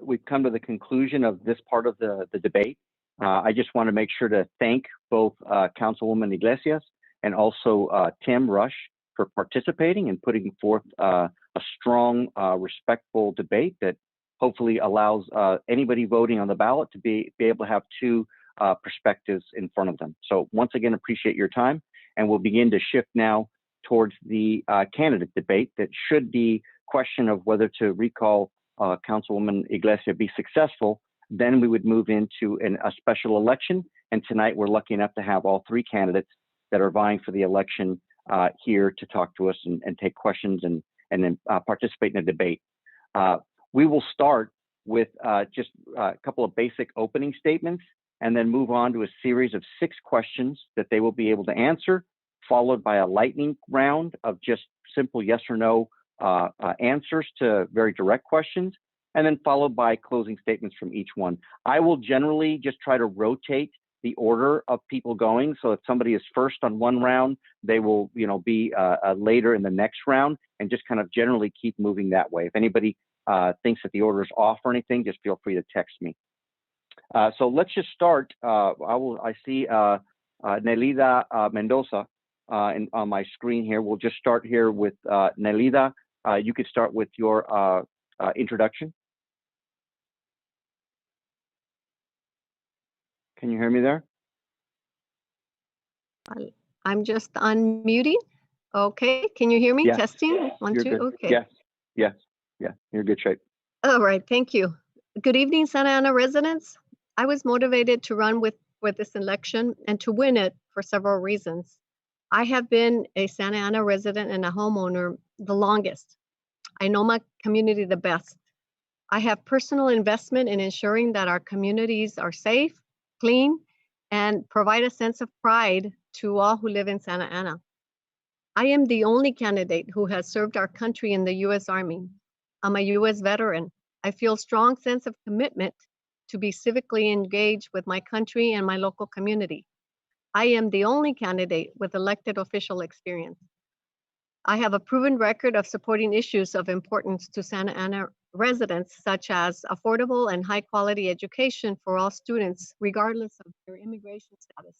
We've come to the conclusion of this part of the debate. I just want to make sure to thank both Councilwoman Iglesias and also Tim Rush for participating and putting forth a strong, respectful debate that hopefully allows anybody voting on the ballot to be able to have two perspectives in front of them. So once again, appreciate your time, and we'll begin to shift now towards the candidate debate. That should the question of whether to recall Councilwoman Iglesias be successful, then we would move into a special election. And tonight we're lucky enough to have all three candidates that are vying for the election here to talk to us and take questions and then participate in the debate. We will start with just a couple of basic opening statements and then move on to a series of 6 questions that they will be able to answer, followed by a lightning round of just simple yes or no answers to very direct questions, and then followed by closing statements from each one. I will generally just try to rotate the order of people going. So if somebody is first on one round, they will be later in the next round, and just kind of generally keep moving that way. If anybody thinks that the order is off or anything, just feel free to text me. So let's just start. I see Nelida Mendoza on my screen here. We'll just start here with Nelida. You could start with your introduction. Can you hear me there? I'm just unmuting. Okay, can you hear me? Yes. Testing, 1, You're 2, good. okay. Yes, you're in good shape. All right, thank you. Good evening, Santa Ana residents. I was motivated to run with this election and to win it for several reasons. I have been a Santa Ana resident and a homeowner the longest. I know my community the best. I have personal investment in ensuring that our communities are safe, clean, and provide a sense of pride to all who live in Santa Ana. I am the only candidate who has served our country in the U.S. Army. I'm a U.S. veteran. I feel a strong sense of commitment to be civically engaged with my country and my local community. I am the only candidate with elected official experience. I have a proven record of supporting issues of importance to Santa Ana residents, such as affordable and high quality education for all students, regardless of their immigration status.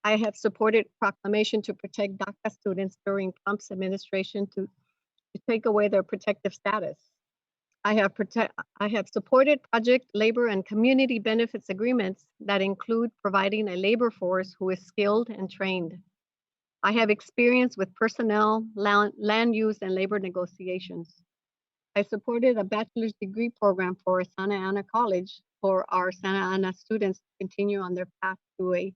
I have supported proclamation to protect DACA students during Trump's administration to take away their protective status. I have supported project, labor, and community benefits agreements that include providing a labor force who is skilled and trained. I have experience with personnel, land use, and labor negotiations. I supported a bachelor's degree program for Santa Ana College for our Santa Ana students to continue on their path to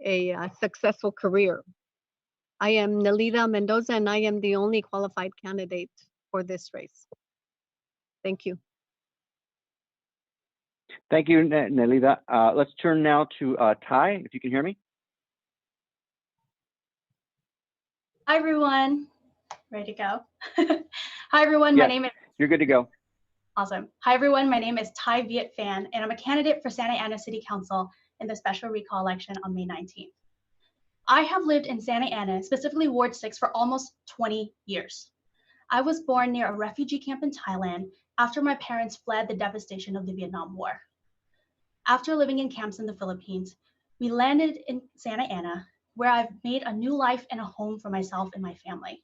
a successful career. I am Nelida Mendoza, and I am the only qualified candidate for this race. Thank you. Thank you, Nelida. Let's turn now to Ty, if you can hear me. Hi, everyone. Ready to go? Hi, everyone. Yes, My name is. You're good to go. Awesome. Hi, everyone. My name is Ty Viet Phan, and I'm a candidate for Santa Ana City Council in the special recall election on May 19th. I have lived in Santa Ana, specifically Ward 6, for almost 20 years. I was born near a refugee camp in Thailand after my parents fled the devastation of the Vietnam War. After living in camps in the Philippines, we landed in Santa Ana, where I've made a new life and a home for myself and my family.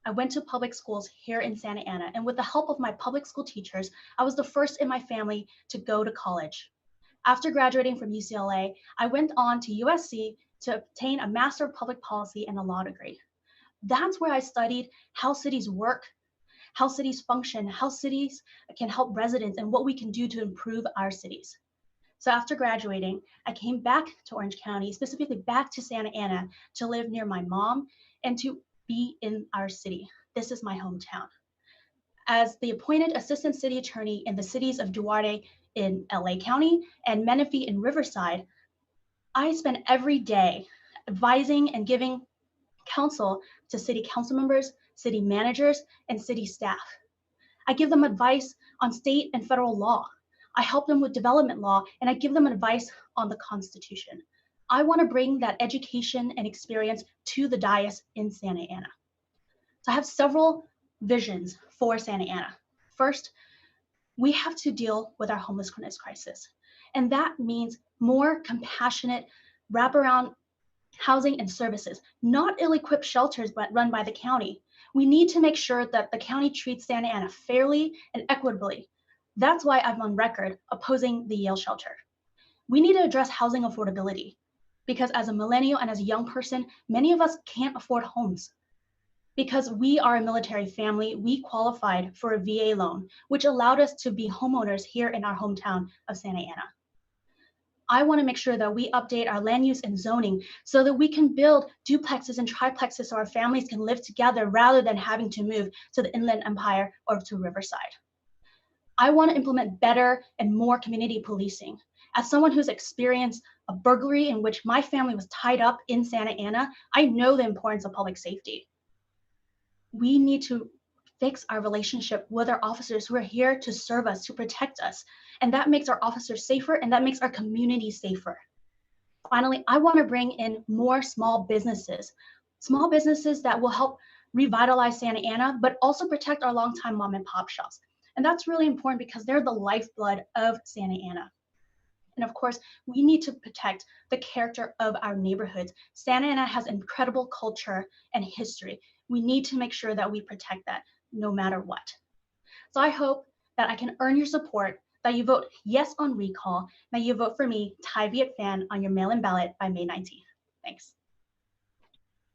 I went to public schools here in Santa Ana, and with the help of my public school teachers, I was the first in my family to go to college. After graduating from UCLA, I went on to USC to obtain a Master of Public Policy and a law degree. That's where I studied how cities work, how cities function, how cities can help residents, and what we can do to improve our cities. So after graduating, I came back to Orange County, specifically back to Santa Ana, to live near my mom and to be in our city. This is my hometown. As the appointed assistant city attorney in the cities of Duarte in LA County and Menifee in Riverside, I spend every day advising and giving counsel to city council members, city managers, and city staff. I give them advice on state and federal law. I help them with development law, and I give them advice on the Constitution. I want to bring that education and experience to the dais in Santa Ana. So I have several visions for Santa Ana. First, we have to deal with our homelessness crisis. And that means more compassionate wraparound housing and services, not ill-equipped shelters but run by the county. We need to make sure that the county treats Santa Ana fairly and equitably. That's why I'm on record opposing the Yale shelter. We need to address housing affordability because as a millennial and as a young person, many of us can't afford homes. Because we are a military family, we qualified for a VA loan, which allowed us to be homeowners here in our hometown of Santa Ana. I want to make sure that we update our land use and zoning so that we can build duplexes and triplexes so our families can live together rather than having to move to the Inland Empire or to Riverside. I want to implement better and more community policing. As someone who's experienced a burglary in which my family was tied up in Santa Ana, I know the importance of public safety. We need to fix our relationship with our officers who are here to serve us, to protect us. And that makes our officers safer and that makes our community safer. Finally, I want to bring in more small businesses that will help revitalize Santa Ana, but also protect our longtime mom and pop shops. And that's really important because they're the lifeblood of Santa Ana. And of course, we need to protect the character of our neighborhoods. Santa Ana has incredible culture and history. We need to make sure that we protect that no matter what. So I hope that I can earn your support, that you vote yes on recall, that you vote for me, Ty Viet Phan, on your mail-in ballot by May 19th. Thanks.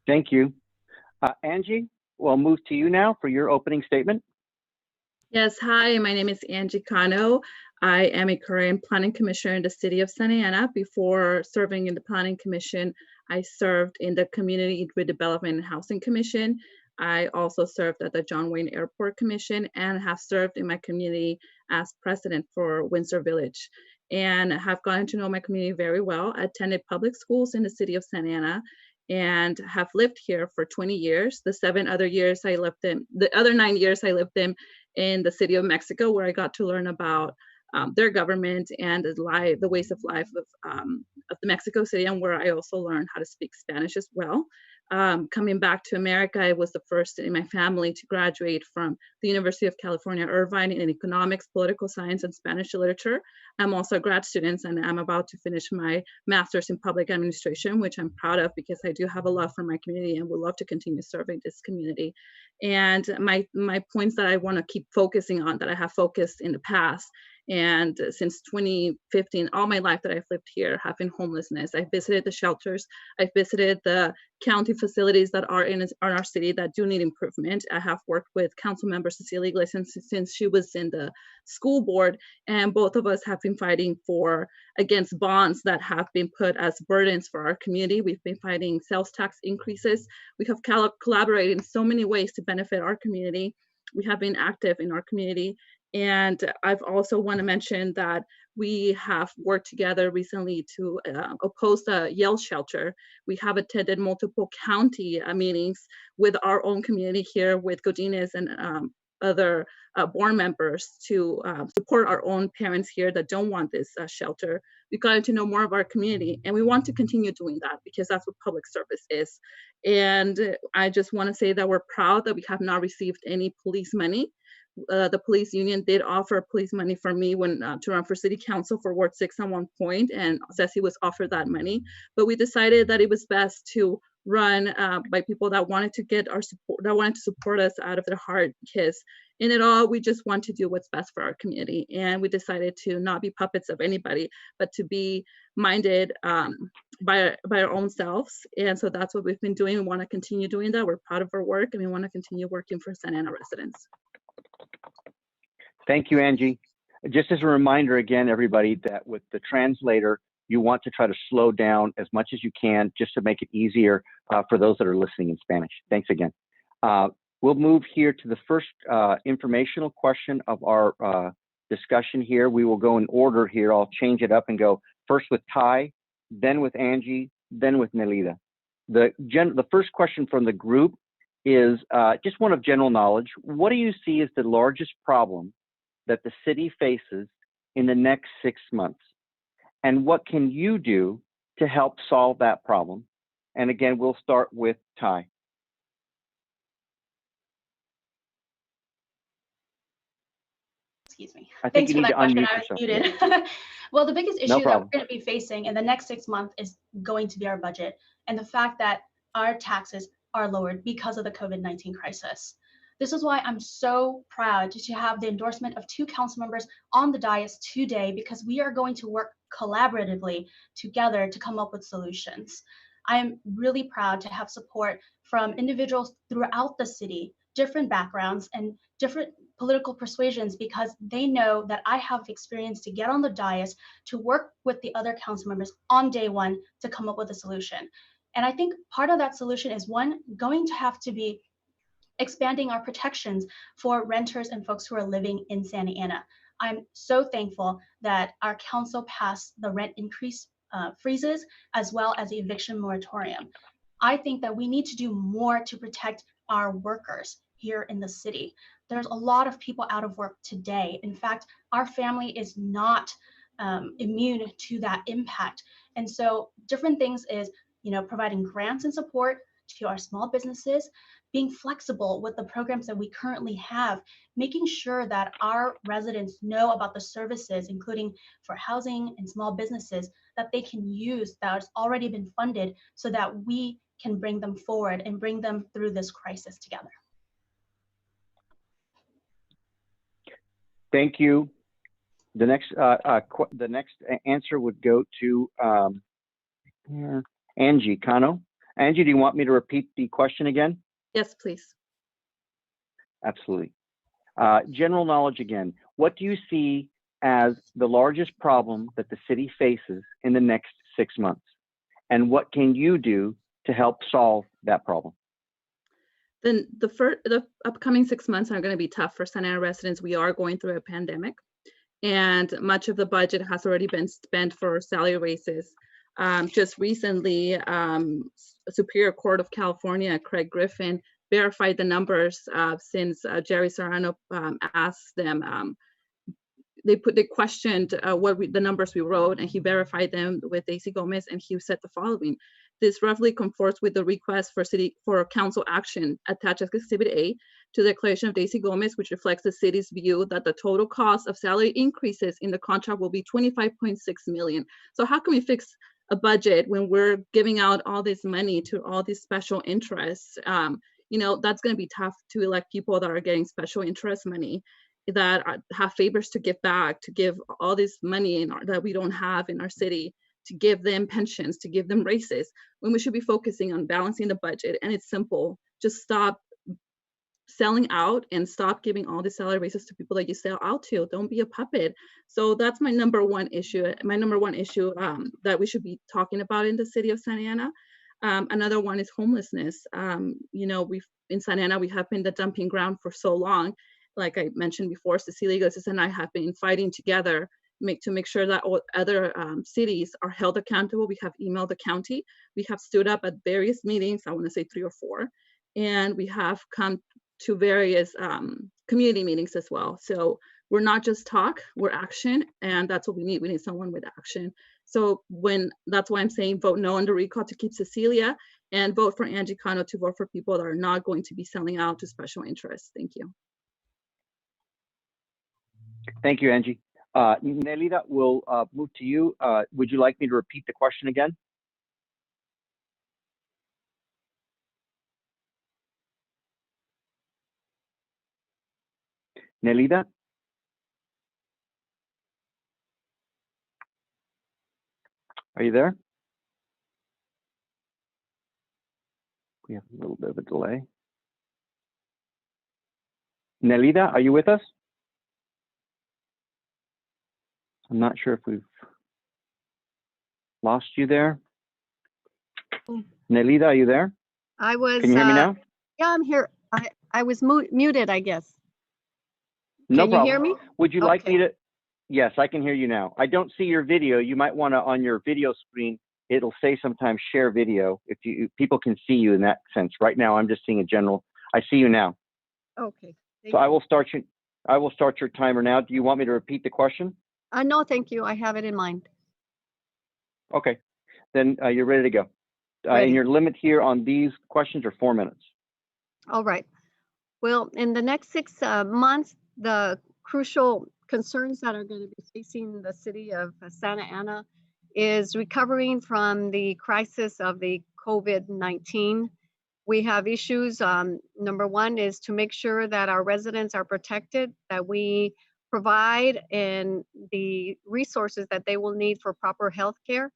Thank you. Angie, we'll move to you now for your opening statement. Yes, hi, my name is Angie Cano. I am a current planning commissioner in the city of Santa Ana. Before serving in the planning commission, I served in the Community Redevelopment and Housing Commission. I also served at the John Wayne Airport Commission and have served in my community as president for Windsor Village. And have gotten to know my community very well. I attended public schools in the city of Santa Ana and have lived here for 20 years. The other 9 years I lived in the city of Mexico, where I got to learn about their government and the ways of life of the Mexico City, and where I also learned how to speak Spanish as well. Coming back to America, I was the first in my family to graduate from the University of California, Irvine in economics, political science, and Spanish literature. I'm also a grad student, and I'm about to finish my master's in public administration, which I'm proud of because I do have a love for my community and would love to continue serving this community. And my points that I want to keep focusing on, that I have focused in the past, and since 2015, all my life that I've lived here have been homelessness. I've visited the shelters. I've visited the county facilities that are in our city that do need improvement. I have worked with council member Cecilia Iglesias since she was in the school board, and both of us have been fighting against bonds that have been put as burdens for our community. We've been fighting sales tax increases. We have collaborated in so many ways to benefit our community. We have been active in our community. And I've also want to mention that we have worked together recently to oppose the Yale shelter. We have attended multiple county meetings with our own community here with Godinez and other board members to support our own parents here that don't want this shelter. We've gotten to know more of our community, and we want to continue doing that because that's what public service is. And I just want to say that we're proud that we have not received any police money. The police union did offer police money for me when to run for city council for Ward 6 at one point, and Ceci was offered that money. But we decided that it was best to run by people that wanted to get our support, that wanted to support us out of their heart, because in it all, we just want to do what's best for our community. And we decided to not be puppets of anybody, but to be minded by our own selves. And so that's what we've been doing. We want to continue doing that. We're proud of our work, and we want to continue working for Santa Ana residents. Thank you, Angie. Just as a reminder again, everybody, that with the translator, you want to try to slow down as much as you can just to make it easier for those that are listening in Spanish. Thanks again. We'll move here to the first informational question of our discussion here. We will go in order here. I'll change it up and go first with Ty, then with Angie, then with Nelida. The first question from the group is just one of general knowledge. What do you see as the largest problem that the city faces in the next 6 months? And what can you do to help solve that problem? And again, we'll start with Ty. Excuse me. I think Thanks you for need that to question. unmute I was yourself. muted. Well, the biggest issue that we're problem. going to be facing in the next 6 months is going to be our budget and the fact that our taxes are lowered because of the COVID-19 crisis. This is why I'm so proud to have the endorsement of 2 council members on the dais today, because we are going to work collaboratively together to come up with solutions. I am really proud to have support from individuals throughout the city, different backgrounds and different political persuasions, because they know that I have experience to get on the dais to work with the other council members on day one to come up with a solution. And I think part of that solution is, one, going to have to be expanding our protections for renters and folks who are living in Santa Ana. I'm so thankful that our council passed the rent increase freezes as well as the eviction moratorium. I think that we need to do more to protect our workers here in the city. There's a lot of people out of work today. In fact, our family is not immune to that impact. And so different things is, providing grants and support to our small businesses, being flexible with the programs that we currently have, making sure that our residents know about the services, including for housing and small businesses, that they can use that has already been funded so that we can bring them forward and bring them through this crisis together. Thank you. The next answer would go to Angie Cano. Angie, do you want me to repeat the question again? Yes, please. Absolutely. General knowledge again. What do you see as the largest problem that the city faces in the next 6 months? And what can you do to help solve that problem? Then the upcoming 6 months are going to be tough for Santa Ana residents. We are going through a pandemic, and much of the budget has already been spent for salary raises. Just recently, Superior Court of California, Craig Griffin, verified the numbers since Jerry Serrano asked them. They questioned the numbers we wrote, and he verified them with Daisy Gomez, and he said the following: this roughly conforms with the request for council action attached as Exhibit A to the declaration of Daisy Gomez, which reflects the city's view that the total cost of salary increases in the contract will be $25.6 million. So how can we fix a budget when we're giving out all this money to all these special interests? That's going to be tough to elect people that are getting special interest money, that have favors to give back, to give all this money that we don't have in our city, to give them pensions, to give them raises, when we should be focusing on balancing the budget. And it's simple. Just stop selling out and stop giving all the salary raises to people that you sell out to. Don't be a puppet. So that's my number one issue. My number one issue that we should be talking about in the city of Santa Ana. Another one is homelessness. In Santa Ana, we have been the dumping ground for so long. Like I mentioned before, Cecilia Iglesias and I have been fighting together to make sure that all other cities are held accountable. We have emailed the county. We have stood up at various meetings, I want to say 3 or 4, and we have come to various community meetings as well. So we're not just talk, we're action, and that's what we need. We need someone with action. So that's why I'm saying vote no on the recall to keep Cecilia, and vote for Angie Cano to vote for people that are not going to be selling out to special interests. Thank you. Thank you, Angie. Nelida, we'll move to you. Would you like me to repeat the question again? Nelida? Are you there? We have a little bit of a delay. Nelida, are you with us? I'm not sure if we've lost you there. Nelida, are you there? I was. Can you hear me now? Yeah, I'm here. I was muted, I guess. No Can you problem. hear me? Would you like me Okay. to? Yes, I can hear you now. I don't see your video. You might want to, on your video screen, it'll say sometimes share video. If people can see you in that sense. Right now, I'm just seeing a general. I see you now. Okay. So I will start your timer now. Do you want me to repeat the question? No, thank you. I have it in mind. Okay, then you're ready to go. Ready. And your limit here on these questions are 4 minutes. All right. Well, in the next 6 months, the crucial concerns that are going to be facing the city of Santa Ana is recovering from the crisis of the COVID-19. We have issues. Number one is to make sure that our residents are protected, that we provide and the resources that they will need for proper health care.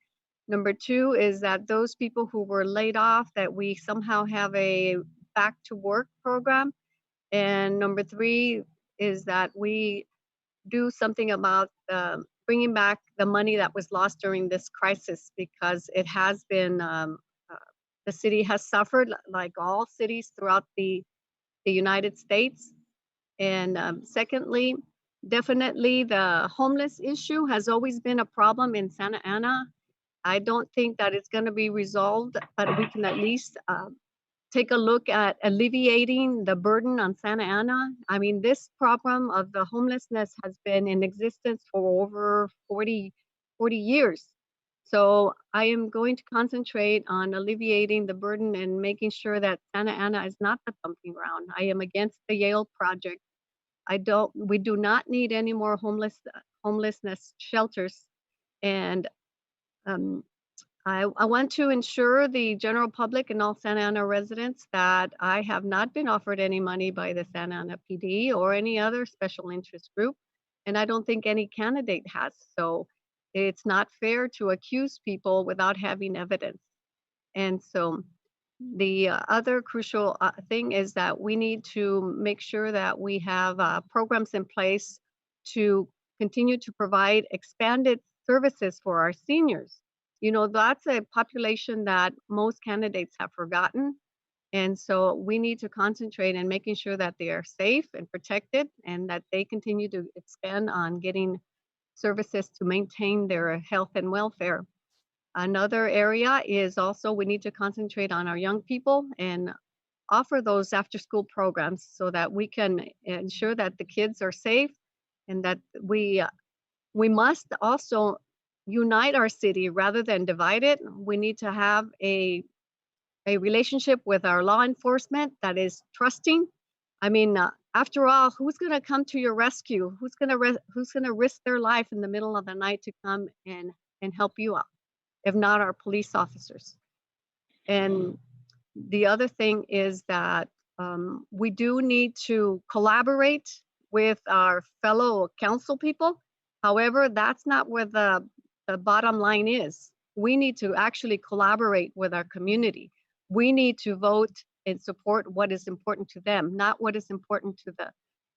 Number two is that those people who were laid off, that we somehow have a back to work program. And number three is that we do something about bringing back the money that was lost during this crisis, because it has been, the city has suffered like all cities throughout the United States. And secondly, definitely the homeless issue has always been a problem in Santa Ana. I don't think that it's going to be resolved, but we can at least take a look at alleviating the burden on Santa Ana. I mean, this problem of the homelessness has been in existence for over 40 years. So I am going to concentrate on alleviating the burden and making sure that Santa Ana is not the dumping ground. I am against the Yale project. We do not need any more homelessness shelters. And I want to ensure the general public and all Santa Ana residents that I have not been offered any money by the Santa Ana PD or any other special interest group. And I don't think any candidate has. So it's not fair to accuse people without having evidence. And so the other crucial thing is that we need to make sure that we have programs in place to continue to provide expanded services for our seniors. You know, that's a population that most candidates have forgotten. And so we need to concentrate on making sure that they are safe and protected and that they continue to expand on getting services to maintain their health and welfare. Another area is also we need to concentrate on our young people and offer those after school programs so that we can ensure that the kids are safe, and that we must also unite our city rather than divide it. We need to have a relationship with our law enforcement that is trusting. I mean, after all, who's going to come to your rescue? Who's going to risk their life in the middle of the night to come and help you out, if not our police officers? And the other thing is that we do need to collaborate with our fellow council people. However, that's not where the bottom line is. We need to actually collaborate with our community. We need to vote and support what is important to them, not what is important to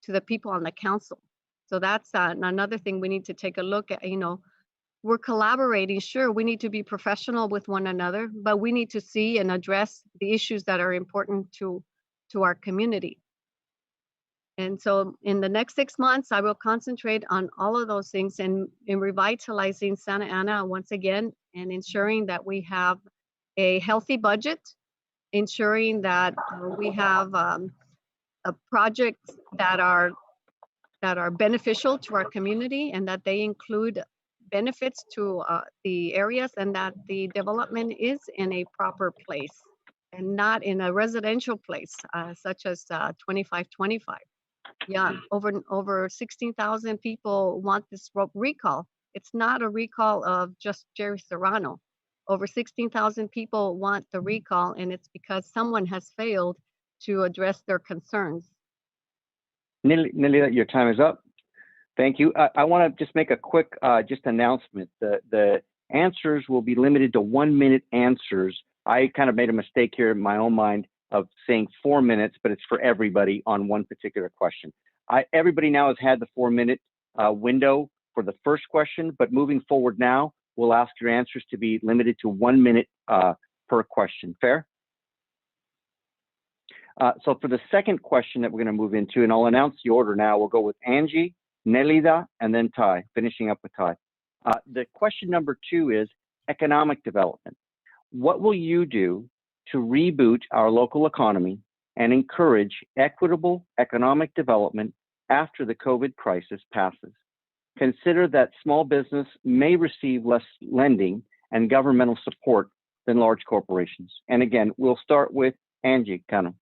the people on the council. So that's another thing we need to take a look at. You know, we're collaborating. Sure, we need to be professional with one another, but we need to see and address the issues that are important to our community. And so in the next 6 months, I will concentrate on all of those things and in revitalizing Santa Ana once again, and ensuring that we have a healthy budget, ensuring that we have projects that are beneficial to our community, and that they include benefits to the areas, and that the development is in a proper place and not in a residential place, such as 2525. Yeah, over 16,000 people want this recall. It's not a recall of just Jerry Serrano. Over 16,000 people want the recall, and it's because someone has failed to address their concerns. Nelly, your time is up. Thank you. I want to just make a quick just announcement. The answers will be limited to 1 minute answers. I kind of made a mistake here in my own mind of saying 4 minutes, but it's for everybody on one particular question. Everybody now has had the 4 minute window for the first question, but moving forward now, we'll ask your answers to be limited to 1 minute per question. Fair? So for the second question that we're going to move into, and I'll announce the order now, we'll go with Angie, Nelida, and then Ty, finishing up with Ty. The question number 2 is economic development. What will you do to reboot our local economy and encourage equitable economic development after the COVID crisis passes? Consider that small business may receive less lending and governmental support than large corporations. And again, we'll start with Angie Cano.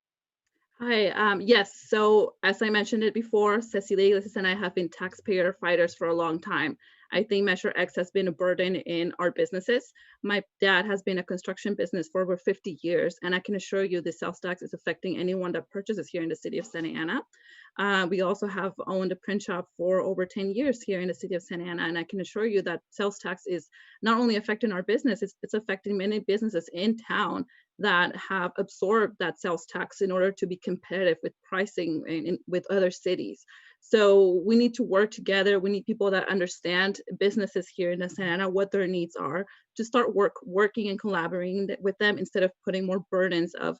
Hi, yes, so as I mentioned it before, Cecilia Iglesias and I have been taxpayer fighters for a long time. I think Measure X has been a burden in our businesses. My dad has been a construction business for over 50 years, and I can assure you the sales tax is affecting anyone that purchases here in the city of Santa Ana. We also have owned a print shop for over 10 years here in the city of Santa Ana, and I can assure you that sales tax is not only affecting our business, it's affecting many businesses in town that have absorbed that sales tax in order to be competitive with pricing with other cities. So we need to work together. We need people that understand businesses here in Santa Ana, what their needs are, to start working and collaborating with them instead of putting more burdens of,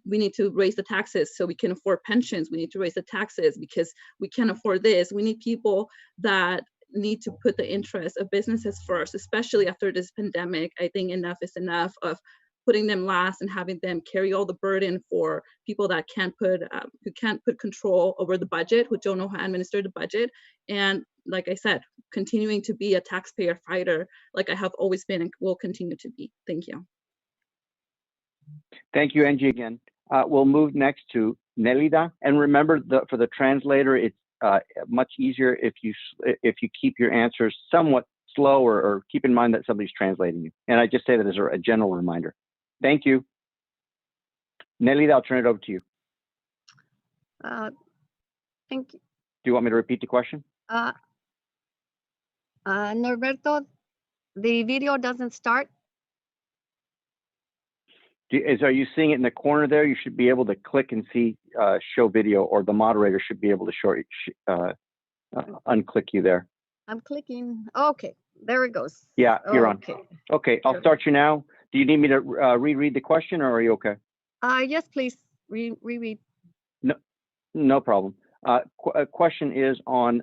we need to raise the taxes so we can afford pensions. We need to raise the taxes because we can't afford this. We need people that need to put the interests of businesses first, especially after this pandemic. I think enough is enough of putting them last and having them carry all the burden for people that who can't put control over the budget, who don't know how to administer the budget. And like I said, continuing to be a taxpayer fighter like I have always been and will continue to be. Thank you. Thank you, Angie, again. We'll move next to Nelida. And remember, for the translator, it's much easier if you keep your answers somewhat slow, or keep in mind that somebody's translating you. And I just say that as a general reminder. Thank you. Nelida, I'll turn it over to you. Thank you. Do you want me to repeat the question? Norberto, the video doesn't start. Are you seeing it in the corner there? You should be able to click and see show video, or the moderator should be able to unclick you there. I'm clicking. Okay, there it goes. Yeah, you're on. Okay, I'll Sure. start you now. Do you need me to reread the question, or are you okay? Yes, please reread. No problem. Question is on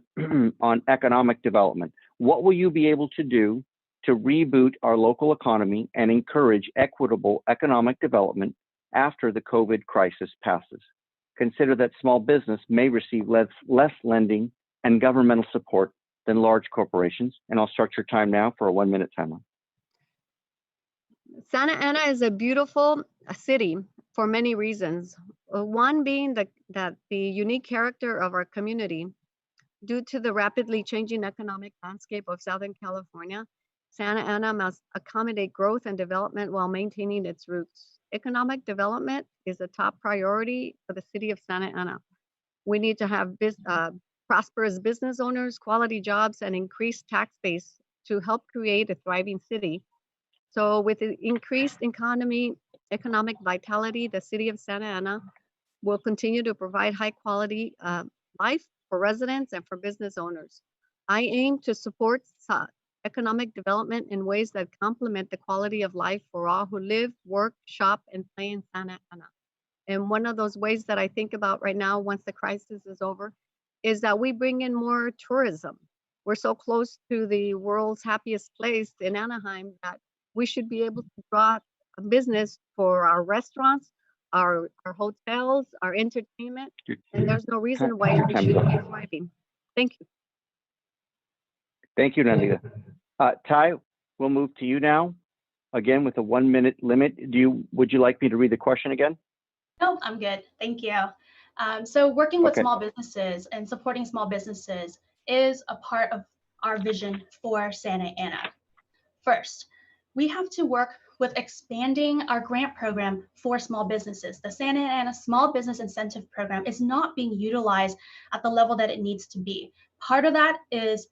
on economic development. What will you be able to do to reboot our local economy and encourage equitable economic development after the COVID crisis passes? Consider that small business may receive less lending and governmental support than large corporations. And I'll start your time now for a 1 minute timeline. Santa Ana is a beautiful city for many reasons. One being that the unique character of our community. Due to the rapidly changing economic landscape of Southern California, Santa Ana must accommodate growth and development while maintaining its roots. Economic development is a top priority for the city of Santa Ana. We need to have prosperous business owners, quality jobs, and increased tax base to help create a thriving city. So with the increased economic vitality, the city of Santa Ana will continue to provide high quality life for residents and for business owners. I aim to support economic development in ways that complement the quality of life for all who live, work, shop, and play in Santa Ana. And one of those ways that I think about right now, once the crisis is over, is that we bring in more tourism. We're so close to the world's happiest place in Anaheim that we should be able to draw a business for our restaurants, our hotels, our entertainment, Your and there's no reason time- why your we time is shouldn't up. be thriving. Thank you. Thank you, Nandita. Ty, we'll move to you now. Again, with a 1 minute limit. Would you like me to read the question again? No, I'm good. Thank you. So working with Okay. small businesses and supporting small businesses is a part of our vision for Santa Ana. First, we have to work with expanding our grant program for small businesses. The Santa Ana Small Business Incentive Program is not being utilized at the level that it needs to be. Part of that is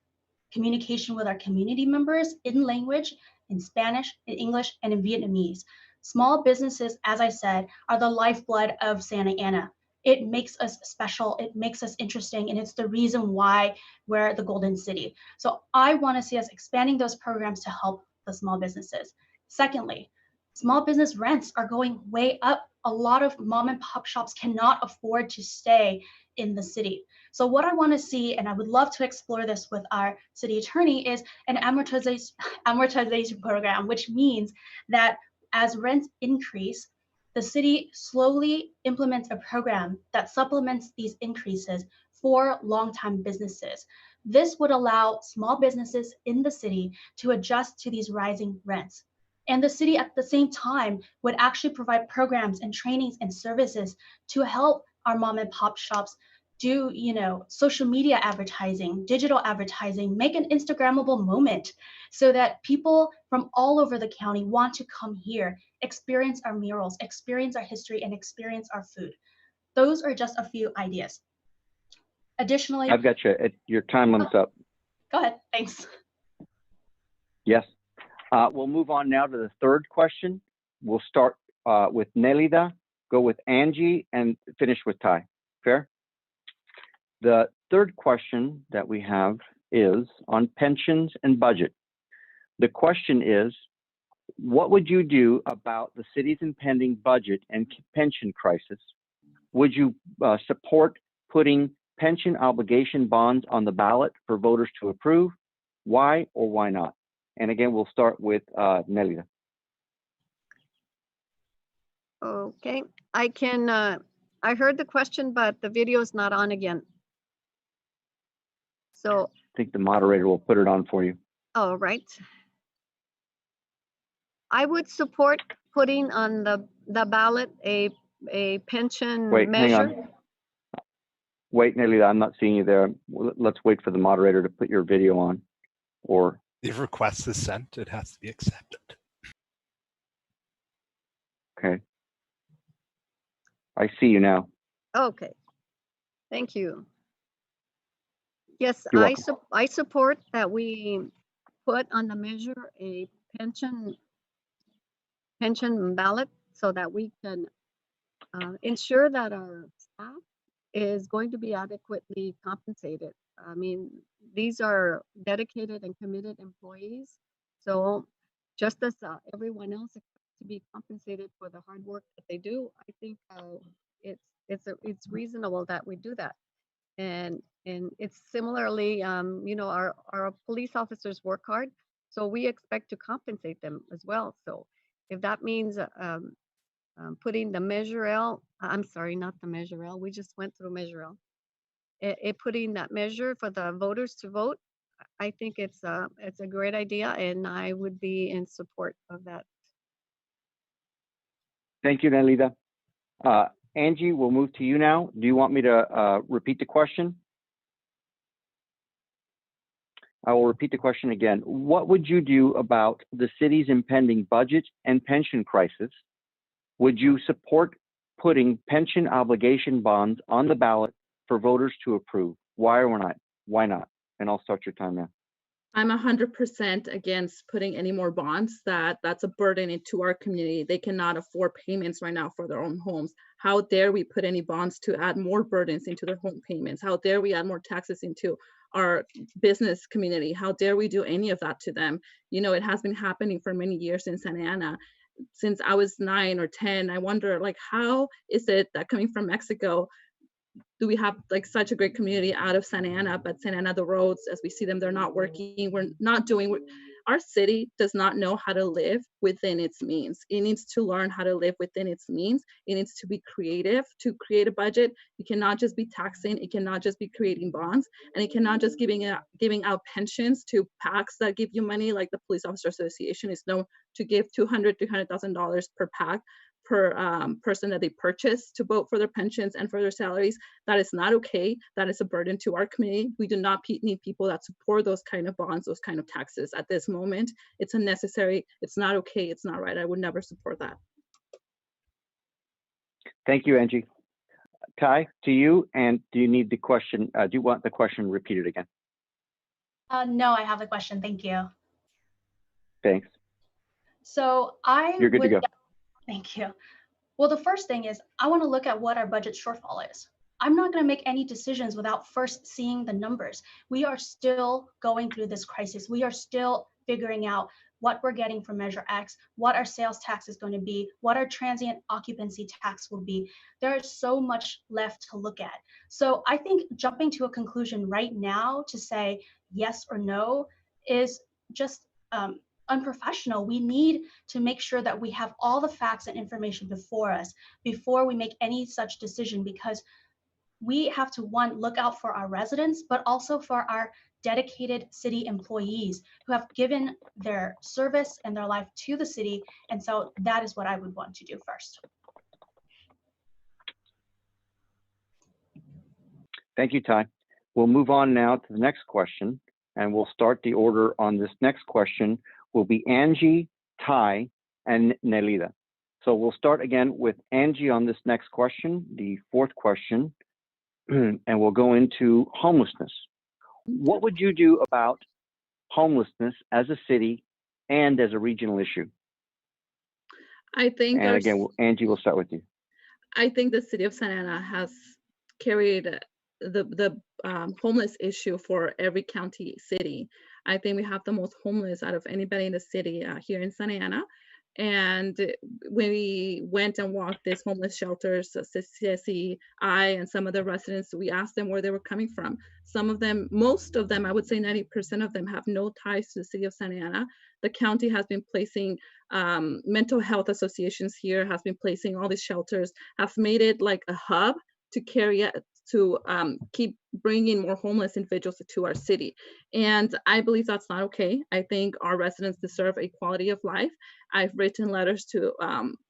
communication with our community members in language, in Spanish, in English, and in Vietnamese. Small businesses, as I said, are the lifeblood of Santa Ana. It makes us special, it makes us interesting, and it's the reason why we're the Golden City. So I want to see us expanding those programs to help the small businesses. Secondly, small business rents are going way up. A lot of mom and pop shops cannot afford to stay in the city. So what I want to see, and I would love to explore this with our city attorney, is an amortization program, which means that as rents increase, the city slowly implements a program that supplements these increases for long-time businesses. This would allow small businesses in the city to adjust to these rising rents. And the city at the same time would actually provide programs and trainings and services to help our mom and pop shops do, social media advertising, digital advertising, make an Instagrammable moment so that people from all over the county want to come here, experience our murals, experience our history, and experience our food. Those are just a few ideas. Additionally, I've got you. Your time limit's up. Go ahead, thanks. Yes. We'll move on now to the third question. We'll start with Nelida, go with Angie, and finish with Ty. Fair? The third question that we have is on pensions and budget. The question is, what would you do about the city's impending budget and pension crisis? Would you support putting pension obligation bonds on the ballot for voters to approve? Why or why not? And again, we'll start with Nelida. Okay, I heard the question, but the video is not on again. So, I think the moderator will put it on for you. all right. I would support putting on the ballot a pension Wait, measure. hang on. Wait, Nelida, I'm not seeing you there. Let's wait for the moderator to put your video on. Or If request is sent, it has to be accepted. okay. I see you now. Okay, thank you. Yes, You're welcome. I support that we put on the measure a pension ballot so that we can ensure that our staff is going to be adequately compensated. I mean, these are dedicated and committed employees. So just as everyone else expects to be compensated for the hard work that they do, I think it's reasonable that we do that. And it's similarly, our police officers work hard, so we expect to compensate them as well. So if that means putting the Measure L, I'm sorry, not the Measure L, we just went through Measure L. Putting that measure for the voters to vote, I think it's a great idea, and I would be in support of that. Thank you, Nelida. Angie, we'll move to you now. Do you want me to repeat the question? I will repeat the question again. What would you do about the city's impending budget and pension crisis? Would you support putting pension obligation bonds on the ballot for voters to approve? Why or not? Why not? And I'll start your time now. I'm 100% against putting any more bonds. That's a burden into our community. They cannot afford payments right now for their own homes. How dare we put any bonds to add more burdens into their home payments? How dare we add more taxes into our business community? How dare we do any of that to them? It has been happening for many years in Santa Ana. Since I was 9 or 10, I wonder, how is it that coming from Mexico, do we have such a great community out of Santa Ana, but Santa Ana, the roads as we see them, they're not working. We're not doing Our city does not know how to live within its means. It needs to learn how to live within its means. It needs to be creative to create a budget. It cannot just be taxing. It cannot just be creating bonds, and it cannot just giving out pensions to PACs that give you money, like the Police Officer Association is known to give $200,000 to $300,000 per PAC per person that they purchase to vote for their pensions and for their salaries. That is not okay. That is a burden to our community. We do not need people that support those kind of bonds, those kind of taxes at this moment. It's unnecessary. It's not okay. It's not right. I would never support that. Thank you, Angie. Ty, to you, and do you need the question, do you want the question repeated again? No, I have the question. Thank you. Thanks. So You're good to go. Thank you. Well, the first thing is I want to look at what our budget shortfall is. I'm not going to make any decisions without first seeing the numbers. We are still going through this crisis. We are still figuring out what we're getting from Measure X, what our sales tax is going to be, what our transient occupancy tax will be. There is so much left to look at. So I think jumping to a conclusion right now to say yes or no is just unprofessional. We need to make sure that we have all the facts and information before us before we make any such decision, because we have to, one, look out for our residents, but also for our dedicated city employees who have given their service and their life to the city. And so that is what I would want to do first. Thank you, Ty. We'll move on now to the next question, and we'll start the order on this next question will be Angie, Ty, and Nelida. So we'll start again with Angie on this next question, the fourth question, and we'll go into homelessness. What would you do about homelessness as a city and as a regional issue? I think, and again, Angie, we'll start with you. I think the city of Santa Ana has carried the homeless issue for every county city. I think we have the most homeless out of anybody in the city here in Santa Ana. And when we went and walked these homeless shelters, Ceci, I, and some of the residents, we asked them where they were coming from. Some of them, most of them, I would say 90% of them have no ties to the city of Santa Ana. The county has been placing mental health associations here, has been placing all these shelters, have made it like a hub to carry it, to keep bringing more homeless individuals to our city. And I believe that's not okay. I think our residents deserve a quality of life. I've written letters to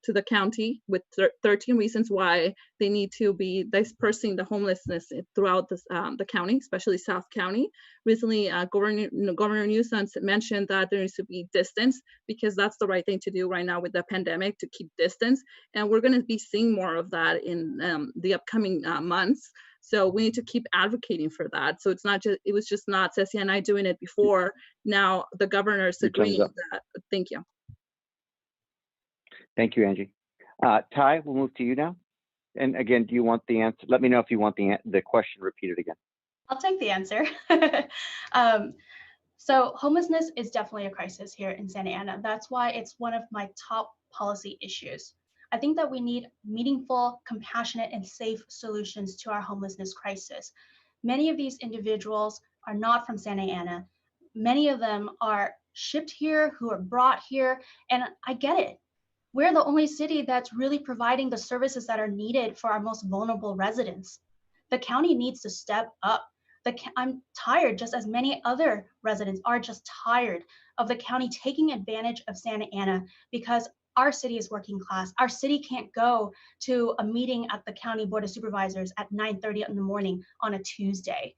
the county with 13 reasons why they need to be dispersing the homelessness throughout this, the county, especially South County. Recently, Governor Newsom mentioned that there needs to be distance, because that's the right thing to do right now with the pandemic, to keep distance. And we're going to be seeing more of that in the upcoming months. So we need to keep advocating for that. So it's not just, it was just not Ceci and I doing it before. Now the governor's agreeing with that. Thank you. Thank you, Angie. Ty, we'll move to you now. And again, do you want the answer? Let me know if you want the question repeated again. I'll take the answer. So homelessness is definitely a crisis here in Santa Ana. That's why it's one of my top policy issues. I think that we need meaningful, compassionate, and safe solutions to our homelessness crisis. Many of these individuals are not from Santa Ana. Many of them are shipped here, who are brought here, and I get it. We're the only city that's really providing the services that are needed for our most vulnerable residents. The county needs to step up. I'm tired, just as many other residents are just tired of the county taking advantage of Santa Ana, because our city is working class. Our city can't go to a meeting at the County Board of Supervisors at 9:30 in the morning on a Tuesday.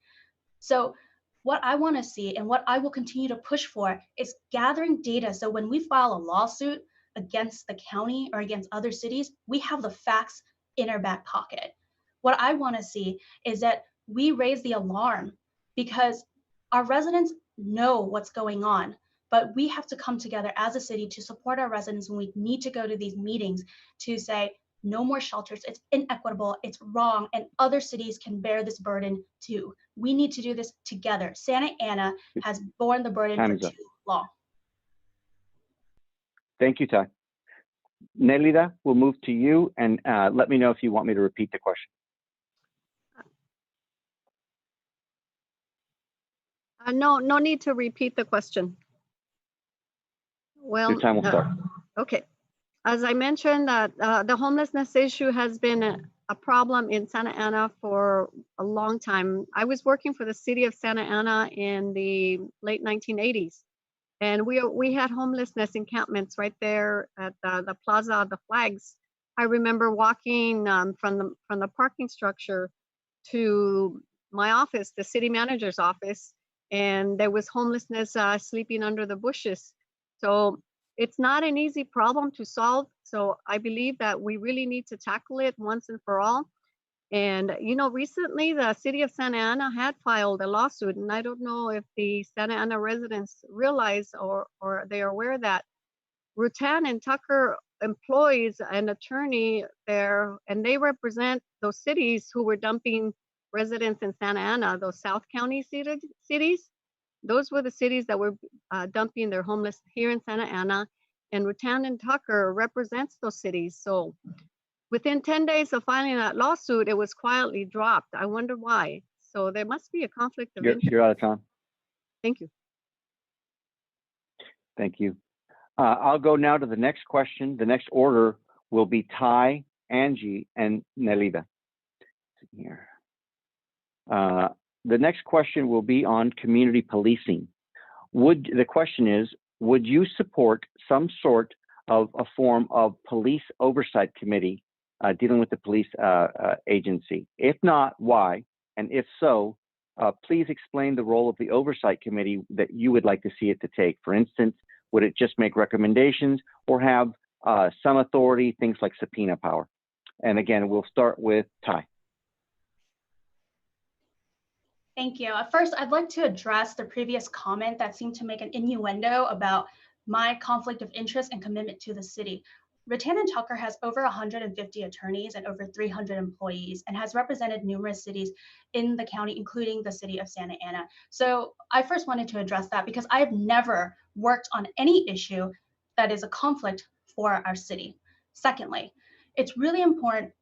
So what I want to see and what I will continue to push for is gathering data. So when we file a lawsuit against the county or against other cities, we have the facts in our back pocket. What I want to see is that we raise the alarm, because our residents know what's going on. But we have to come together as a city to support our residents when we need to go to these meetings to say, no more shelters, it's inequitable, it's wrong, and other cities can bear this burden too. We need to do this together. Santa Ana has borne the burden for too long. Thank you, Ty. Nelida, we'll move to you, and let me know if you want me to repeat the question. No need to repeat the question. Well, Your time will start. okay. As I mentioned, that the homelessness issue has been a problem in Santa Ana for a long time. I was working for the city of Santa Ana in the late 1980s, and we had homelessness encampments right there at the Plaza of the Flags. I remember walking from the parking structure to my office, the city manager's office, and there was homelessness sleeping under the bushes. So it's not an easy problem to solve. So I believe that we really need to tackle it once and for all. And, you know, recently the city of Santa Ana had filed a lawsuit, and I don't know if the Santa Ana residents realize or they are aware that Rutan and Tucker employs an attorney there, and they represent those cities who were dumping residents in Santa Ana, those South County cities. Those were the cities that were dumping their homeless here in Santa Ana, and Rutan and Tucker represents those cities. So within 10 days of filing that lawsuit, it was quietly dropped. I wonder why. So there must be a conflict of interest. You're out of time. Thank you. Thank you. I'll go now to the next question. The next order will be Ty, Angie, and Nelida. Here. The next question will be on community policing. The question is, would you support some sort of a form of police oversight committee dealing with the police agency? If not, why? And if so, please explain the role of the oversight committee that you would like to see it to take. For instance, would it just make recommendations or have some authority, things like subpoena power? And again, we'll start with Ty. Thank you. First, I'd like to address the previous comment that seemed to make an innuendo about my conflict of interest and commitment to the city. Rutan and Tucker has over 150 attorneys and over 300 employees and has represented numerous cities in the county, including the city of Santa Ana. So I first wanted to address that because I have never worked on any issue that is a conflict for our city. Secondly, it's really important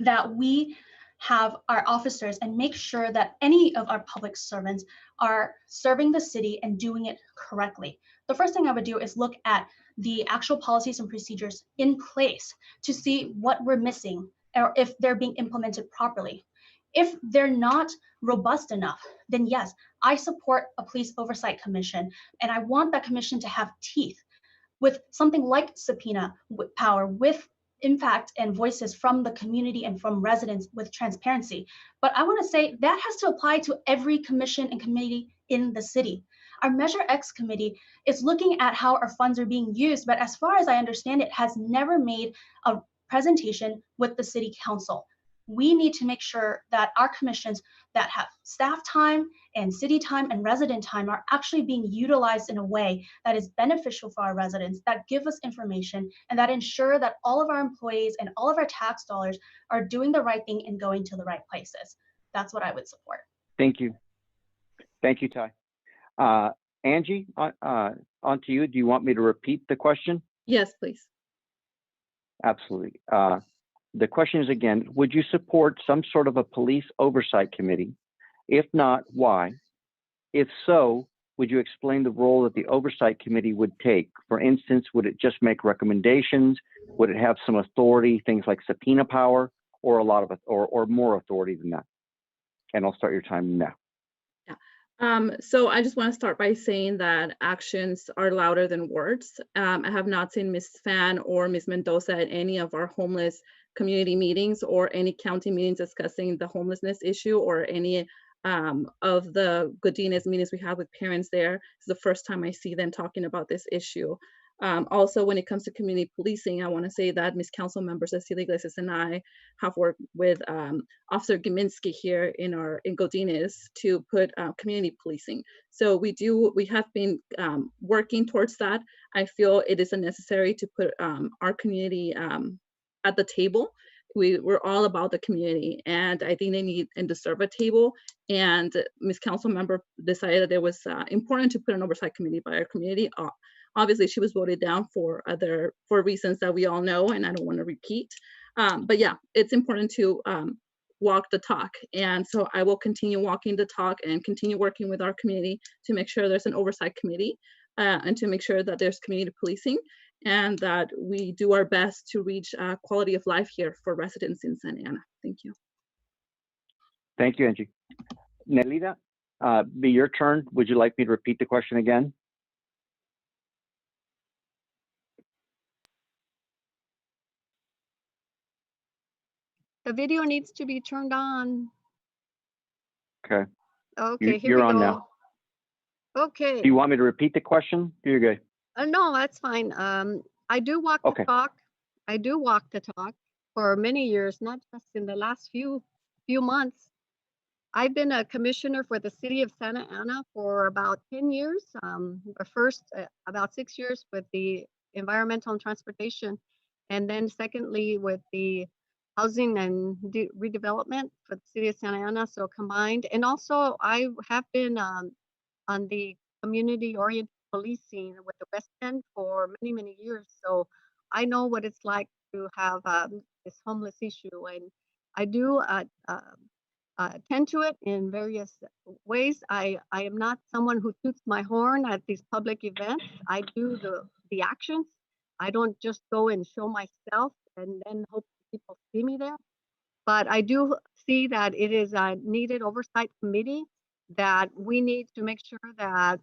that we have our officers and make sure that any of our public servants are serving the city and doing it correctly. The first thing I would do is look at the actual policies and procedures in place to see what we're missing or if they're being implemented properly. If they're not robust enough, then yes, I support a police oversight commission, and I want that commission to have teeth with something like subpoena power, with impact and voices from the community and from residents, with transparency. But I want to say that has to apply to every commission and committee in the city. Our Measure X committee is looking at how our funds are being used, but as far as I understand it, has never made a presentation with the city council. We need to make sure that our commissions that have staff time and city time and resident time are actually being utilized in a way that is beneficial for our residents, that give us information, and that ensure that all of our employees and all of our tax dollars are doing the right thing and going to the right places. That's what I would support. Thank you. Thank you, Ty. Angie, on to you. Do you want me to repeat the question? Yes, please. Absolutely. The question is again, would you support some sort of a police oversight committee? If not, why? If so, would you explain the role that the oversight committee would take? For instance, would it just make recommendations? Would it have some authority, things like subpoena power, or a lot of or more authority than that? And I'll start your time now. So I just want to start by saying that actions are louder than words. I have not seen Ms. Fan or Ms. Mendoza at any of our homeless community meetings or any county meetings discussing the homelessness issue or any of the Godinez meetings we have with parents there. It's the first time I see them talking about this issue. Also, when it comes to community policing, I want to say that Ms. Council Member Cecilia Iglesias and I have worked with Officer Gminski here in Godinez to put community policing. So we have been working towards that. I feel it is necessary to put our community at the table. We're all about the community, and I think they need and deserve a table. And Ms. Council Member decided that it was important to put an oversight committee by our community. Obviously, she was voted down for reasons that we all know, and I don't want to repeat. But yeah, it's important to walk the talk. And so I will continue walking the talk and continue working with our community to make sure there's an oversight committee. and to make sure that there's community policing and that we do our best to reach quality of life here for residents in Santa Ana. Thank you. Thank you, Angie. Nelida, be your turn. Would you like me to repeat the question again? The video needs to be turned on. Okay. Okay, here You're we on go. now. Okay. Do you want me to repeat the question? You're good. No, that's fine. I do walk the Okay. talk. I do walk the talk for many years, not just in the last few months. I've been a commissioner for the city of Santa Ana for about 10 years. First, about 6 years with the environmental and transportation, and then secondly with the housing and redevelopment for the city of Santa Ana, so combined. And also I have been on the community-oriented policing with the West End for many, many years. So I know what it's like to have this homeless issue, and I do attend to it in various ways. I am not someone who toots my horn at these public events. I do the actions. I don't just go and show myself and then hope people see me there. But I do see that it is a needed oversight committee, that we need to make sure that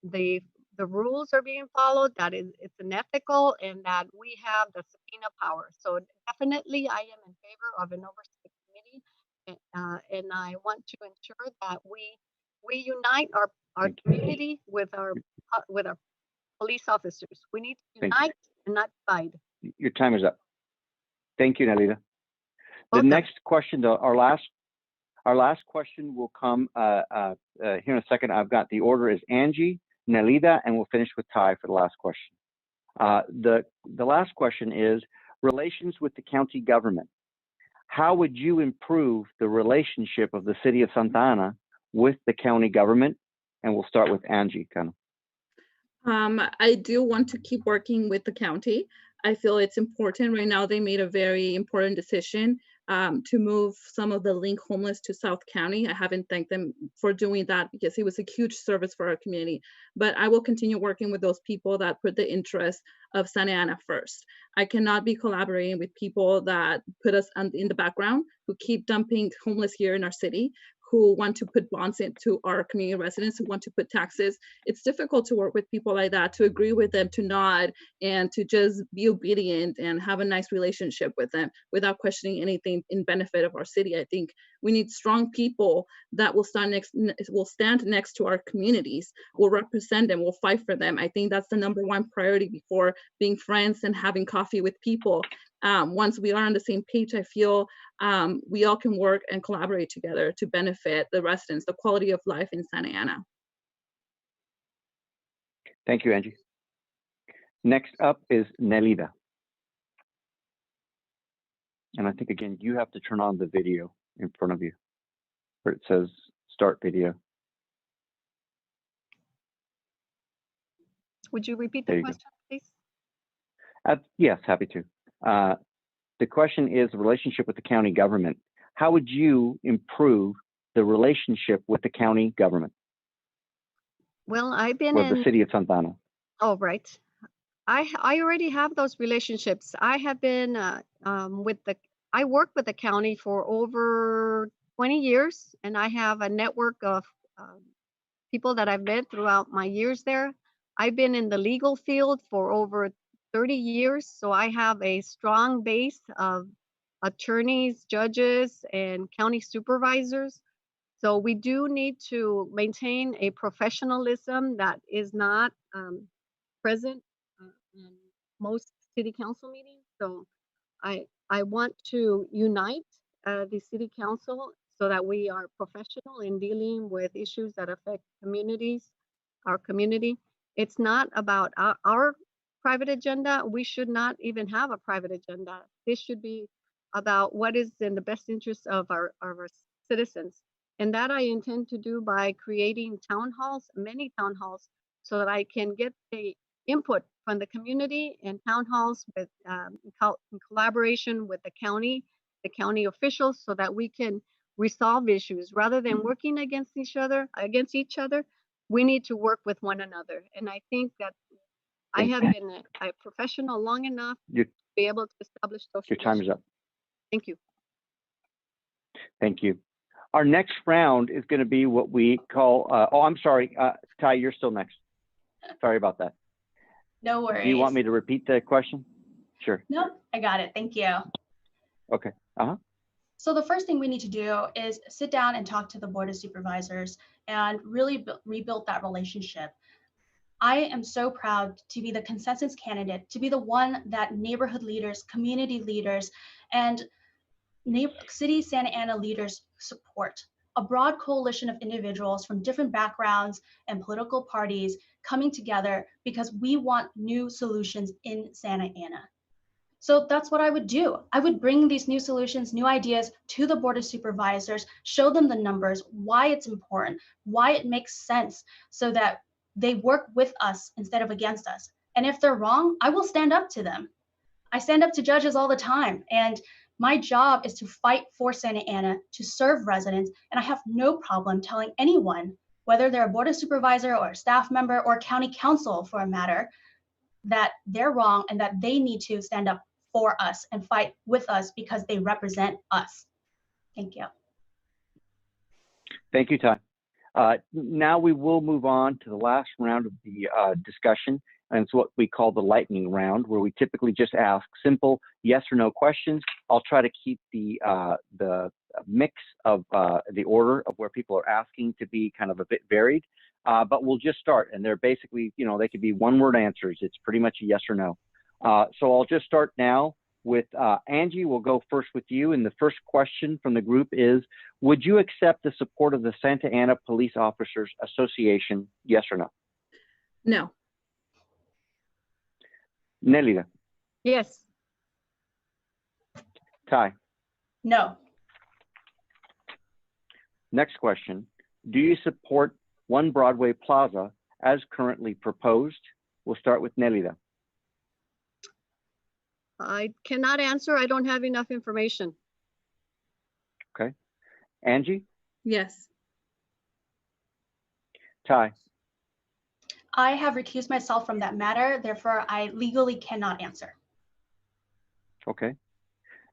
the rules are being followed, that it's unethical, and that we have the subpoena power. So definitely I am in favor of an oversight committee, and I want to ensure that we unite our community with our police officers. We need to unite and not divide. Your time is up. Thank you, Nelida. The Welcome. next question, our last question will come here in a second. I've got the order is Angie, Nelida, and we'll finish with Ty for the last question. The last question is relations with the county government. How would you improve the relationship of the city of Santa Ana with the county government? And we'll start with Angie, kind of. I do want to keep working with the county. I feel it's important. Right now, they made a very important decision to move some of the link homeless to South County. I haven't thanked them for doing that because it was a huge service for our community. But I will continue working with those people that put the interest of Santa Ana first. I cannot be collaborating with people that put us in the background, who keep dumping homeless here in our city, who want to put bonds into our community residents, who want to put taxes. It's difficult to work with people like that, to agree with them, to nod, and to just be obedient and have a nice relationship with them without questioning anything in benefit of our city. I think we need strong people that will stand next to our communities, will represent them, will fight for them. I think that's the #1 priority before being friends and having coffee with people. Once we are on the same page, I feel we all can work and collaborate together to benefit the residents, the quality of life in Santa Ana. Thank you, Angie. Next up is Nelida. And I think, again, you have to turn on the video in front of you where it says start video. Would you repeat the question, please? Yes, happy to. The question is the relationship with the county government. How would you improve the relationship with the county government? Well, I've been with the city of Santa Ana. Oh, right. I already have those relationships. I have been I worked with the county for over 20 years, and I have a network of people that I've met throughout my years there. I've been in the legal field for over 30 years, so I have a strong base of attorneys, judges, and county supervisors. So we do need to maintain a professionalism that is not present in most city council meetings. So I want to unite the city council so that we are professional in dealing with issues that affect communities, our community. It's not about our private agenda. We should not even have a private agenda. This should be about what is in the best interest of our citizens. And that I intend to do by creating town halls, many town halls, so that I can get the input from the community and town halls with in collaboration with the county officials, so that we can resolve issues rather than working against each other. we need to work with one another. And I think that I have been a professional long enough to be able to establish those Your time is relationships. up. Thank you. Thank you. Our next round is going to be what we call, oh, I'm sorry, Ty, you're still next. Sorry about that. No worries. Do you want me to repeat the question? Sure. Nope, I got it. Thank you. Okay. So the first thing we need to do is sit down and talk to the Board of Supervisors and really rebuild that relationship. I am so proud to be the consensus candidate, to be the one that neighborhood leaders, community leaders, and City Santa Ana leaders support. A broad coalition of individuals from different backgrounds and political parties coming together because we want new solutions in Santa Ana. So that's what I would do. I would bring these new solutions, new ideas to the Board of Supervisors, show them the numbers, why it's important, why it makes sense, so that they work with us instead of against us. And if they're wrong, I will stand up to them. I stand up to judges all the time. And my job is to fight for Santa Ana, to serve residents. And I have no problem telling anyone, whether they're a Board of Supervisor or a staff member or county council for a matter, that they're wrong and that they need to stand up for us and fight with us because they represent us. Thank you. Thank you, Ty. Now we will move on to the last round of the discussion, and it's what we call the lightning round, where we typically just ask simple yes or no questions. I'll try to keep the mix of the order of where people are asking to be kind of a bit varied, but we'll just start, and they're basically, you know, they could be one-word answers. It's pretty much a yes or no. So I'll just start now with Angie. We'll go first with you, and the first question from the group is, would you accept the support of the Santa Ana Police Officers Association, yes or no? No. Nelida. Yes. Ty. No. Next question, do you support One Broadway Plaza as currently proposed? We'll start with Nelida. I cannot answer. I don't have enough information. Okay. Angie? Yes. Ty? I have recused myself from that matter. Therefore, I legally cannot answer. Okay.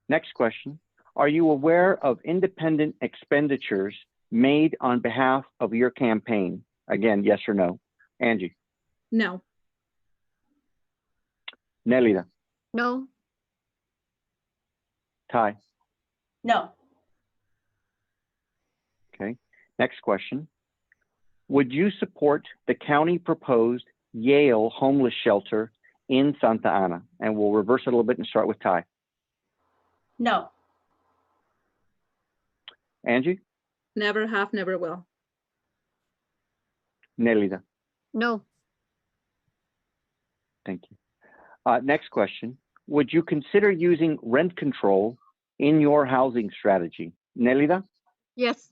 Next question. Are you aware of independent expenditures made on behalf of your campaign? Again, yes or no. Angie? No. Nelida? No. Ty? No. Okay. Next question. Would you support the county proposed Yale homeless shelter in Santa Ana? And we'll reverse it a little bit and start with Ty. No. Angie? Never have, never will. Nelida? No. Thank you. Next question. Would you consider using rent control in your housing strategy? Nelida? Yes.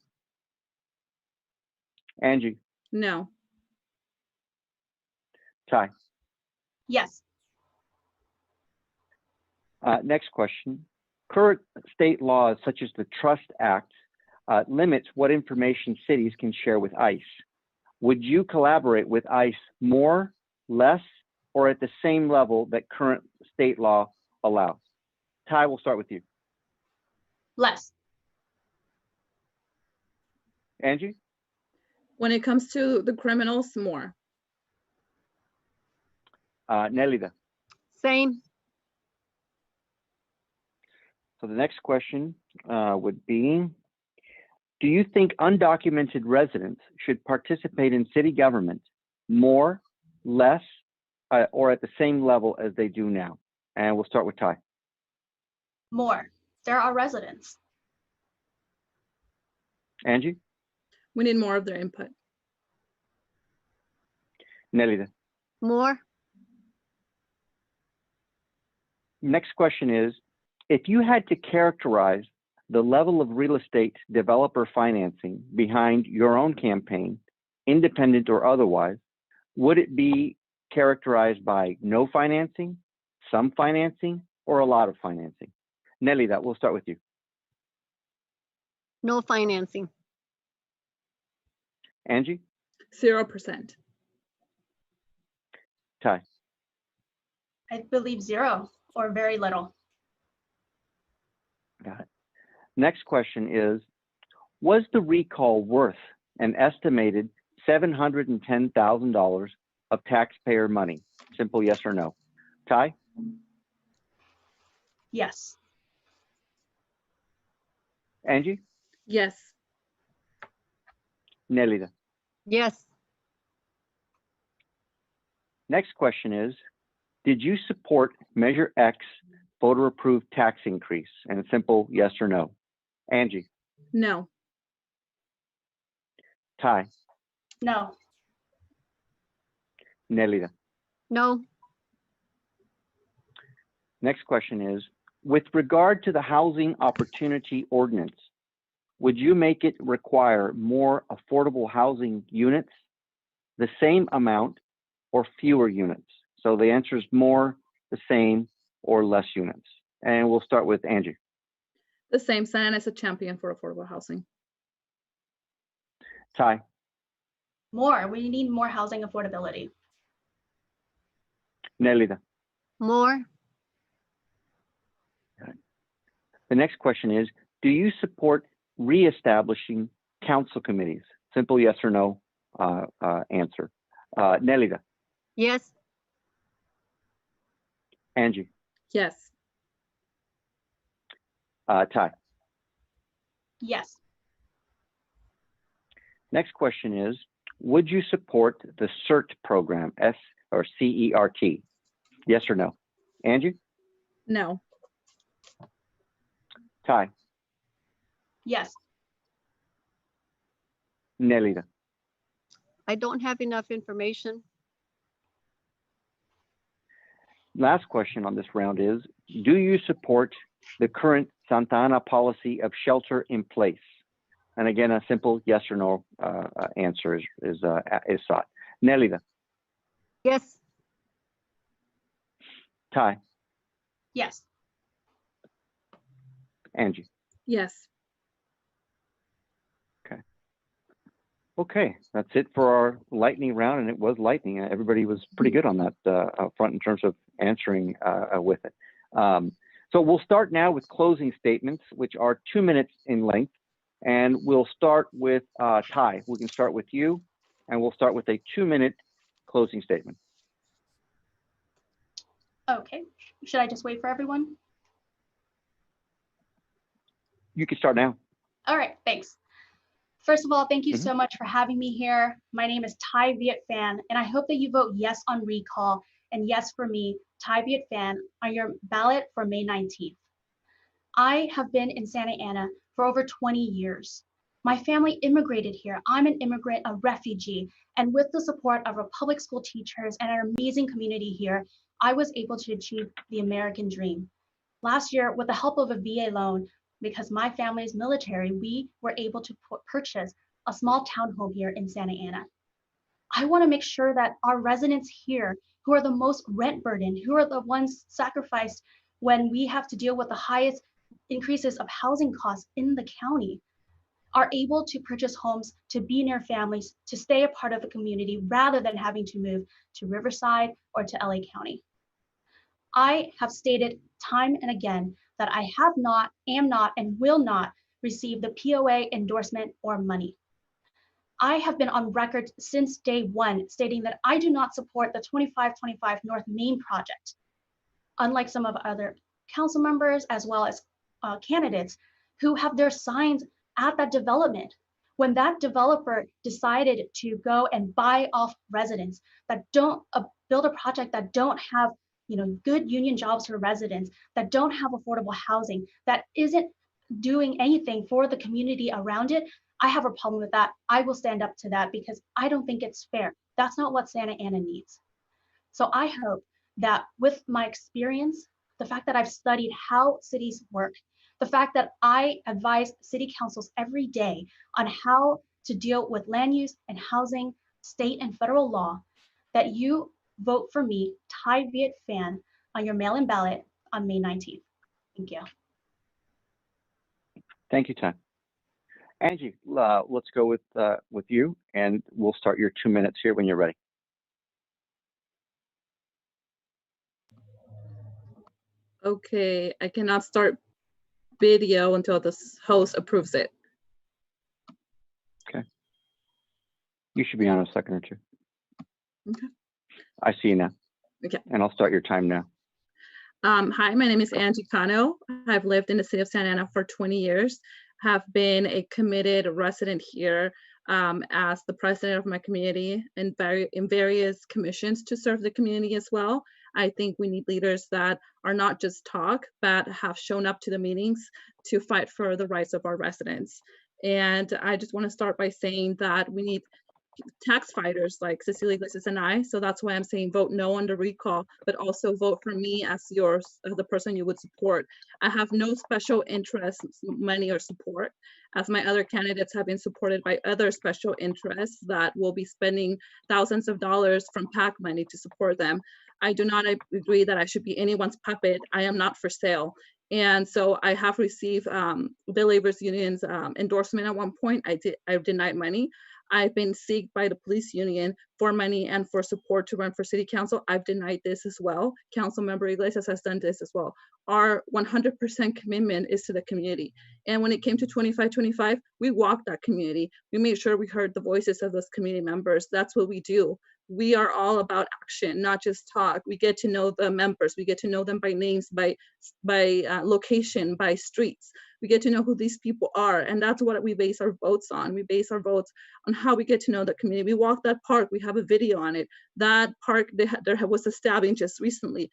Angie? No. Ty? Yes. Next question. Current state laws such as the Trust Act limits what information cities can share with ICE. Would you collaborate with ICE more, less, or at the same level that current state law allows? Ty, we'll start with you. Less. Angie? When it comes to the criminals, more. Nelida? Same. So the next question would be, do you think undocumented residents should participate in city government more, less, or at the same level as they do now? And we'll start with Ty. More. There are residents. Angie? We need more of their input. Nelida? More. Next question is, if you had to characterize the level of real estate developer financing behind your own campaign, independent or otherwise, would it be characterized by no financing, some financing, or a lot of financing? Nelida, we'll start with you. No financing. Angie? 0%. Ty, I believe 0 or very little. got it. Next question is, was the recall worth an estimated $710,000 of taxpayer money? Simple yes or no. Ty, Yes. Angie, Yes. Nelida. Yes. Next question is, did you support Measure X voter approved tax increase? And a simple yes or no. Angie, No. Ty, No. Nelida. No. Next question is, with regard to the housing opportunity ordinance, would you make it require more affordable housing units, the same amount, or fewer units? So the answer is more, the same, or less units. And we'll start with Angie. The same. Santa Ana is a champion for affordable housing. Ty, More. We need more housing affordability. Nelida. More. The next question is, do you support reestablishing council committees? Simple yes or no answer. Nelida, Yes. Angie, Yes. Ty. Yes. Next question is, would you support the CERT program, CERT? Yes or no? Angie, No. Ty, Yes. Nelida. I don't have enough information. Last question on this round is, do you support the current Santa Ana policy of shelter in place? And again, a simple yes or no answer is sought. Nelida, Yes. Ty, Yes. Angie. Yes. Okay, that's it for our lightning round, and it was lightning. Everybody was pretty good on that front in terms of answering with it. So we'll start now with closing statements, which are 2 minutes in length, and we'll start with Ty. We can start with you, and we'll start with a 2-minute closing statement. Okay. Should I just wait for everyone? You can start now. All right. Thanks. First of all, thank you so much for having me here. My name is Ty Viet Fan, and I hope that you vote yes on recall and yes for me, Ty Viet Fan, on your ballot for May 19th. I have been in Santa Ana for over 20 years. My family immigrated here. I'm an immigrant, a refugee, and with the support of our public school teachers and our amazing community here, I was able to achieve the American dream. Last year, with the help of a VA loan, because my family is military, we were able to purchase a small townhome here in Santa Ana. I want to make sure that our residents here, who are the most rent burdened, who are the ones sacrificed when we have to deal with the highest increases of housing costs in the county, are able to purchase homes, to be near families, to stay a part of the community rather than having to move to Riverside or to LA County. I have stated time and again that I have not, am not, and will not receive the POA endorsement or money. I have been on record since day one stating that I do not support the 2525 North Main project. Unlike some of other council members as well as candidates who have their signs at that development. When that developer decided to go and buy off residents that don't build a project that don't have good union jobs for residents, that don't have affordable housing, that isn't doing anything for the community around it, I have a problem with that. I will stand up to that because I don't think it's fair. That's not what Santa Ana needs. So I hope that with my experience, the fact that I've studied how cities work, the fact that I advise city councils every day on how to deal with land use and housing, state and federal law, that you vote for me, Ty Viet Fan, on your mail-in ballot on May 19th. Thank you. Thank you, Ty. Angie, let's go with you, and we'll start your 2 minutes here when you're ready. Okay, I cannot start video until the host approves it. Okay. You should be on a second or two. Okay. I see you now. Okay. And I'll start your time now. Hi, my name is Angie Cano. I've lived in the city of Santa Ana for 20 years, have been a committed resident here as the president of my community in various commissions to serve the community as well. I think we need leaders that are not just talk, but have shown up to the meetings to fight for the rights of our residents. And I just want to start by saying that we need tax fighters like Cecilia Iglesias and I. So that's why I'm saying vote no on the recall, but also vote for me as the person you would support. I have no special interest, money, or support, as my other candidates have been supported by other special interests that will be spending thousands of dollars from PAC money to support them. I do not agree that I should be anyone's puppet. I am not for sale. And so I have received the Labor Union's endorsement at one point. I denied money. I've been sought by the police union for money and for support to run for city council. I've denied this as well. Councilmember Iglesias has done this as well. Our 100% commitment is to the community. And when it came to 2525, we walked that community. We made sure we heard the voices of those community members. That's what we do. We are all about action, not just talk. We get to know the members. We get to know them by names, by location, by streets. We get to know who these people are. And that's what we base our votes on. We base our votes on how we get to know the community. We walk that park. We have a video on it. That park, there was a stabbing just recently.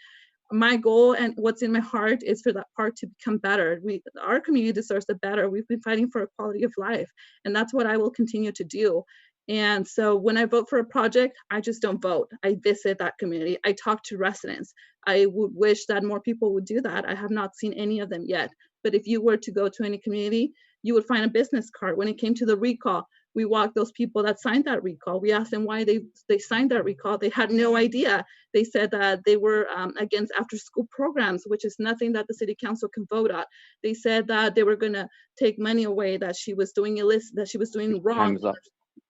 My goal and what's in my heart is for that park to become better. Our community deserves the better. We've been fighting for a quality of life. And that's what I will continue to do. And so when I vote for a project, I just don't vote. I visit that community. I talk to residents. I would wish that more people would do that. I have not seen any of them yet. But if you were to go to any community, you would find a business card. When it came to the recall, we walked those people that signed that recall. We asked them why they signed that recall. They had no idea. They said that they were against after-school programs, which is nothing that the city council can vote on. They said that they were going to take money away, that she was doing illicit, that she was doing wrong. Time is up.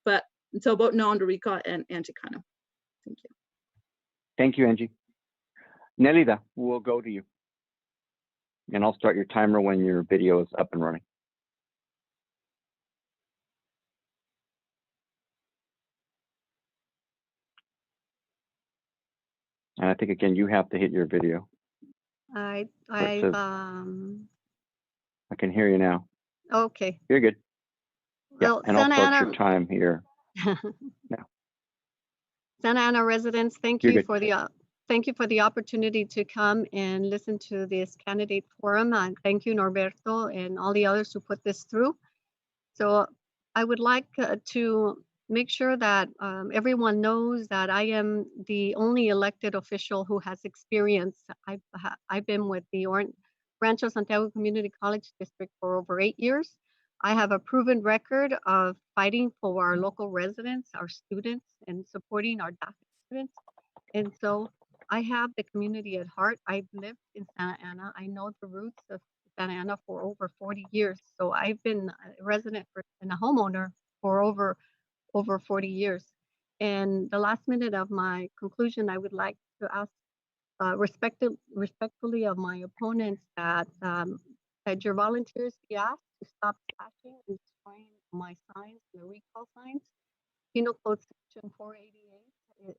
But so vote no on the recall and Angie Cano. Thank you. Thank you, Angie. Nelida, we'll go to you. And I'll start your timer when your video is up and running. And I think, again, you have to hit your video. I can hear you now. Okay. You're good. Well, yeah, and I'll start your time here. now. Santa Ana residents, thank You're you good. for the opportunity to come and listen to this candidate forum. And thank you, Norberto, and all the others who put this through. So I would like to make sure that everyone knows that I am the only elected official who has experience. I've been with the Rancho Santiago Community College District for over 8 years. I have a proven record of fighting for our local residents, our students, and supporting our DACA students. And so I have the community at heart. I've lived in Santa Ana. I know the roots of Santa Ana for over 40 years. So I've been a resident and a homeowner for over 40 years. And the last minute of my conclusion, I would like to ask respectfully of my opponents that your volunteers be asked to stop slashing and destroying my signs, the recall signs. Penal Code Section 488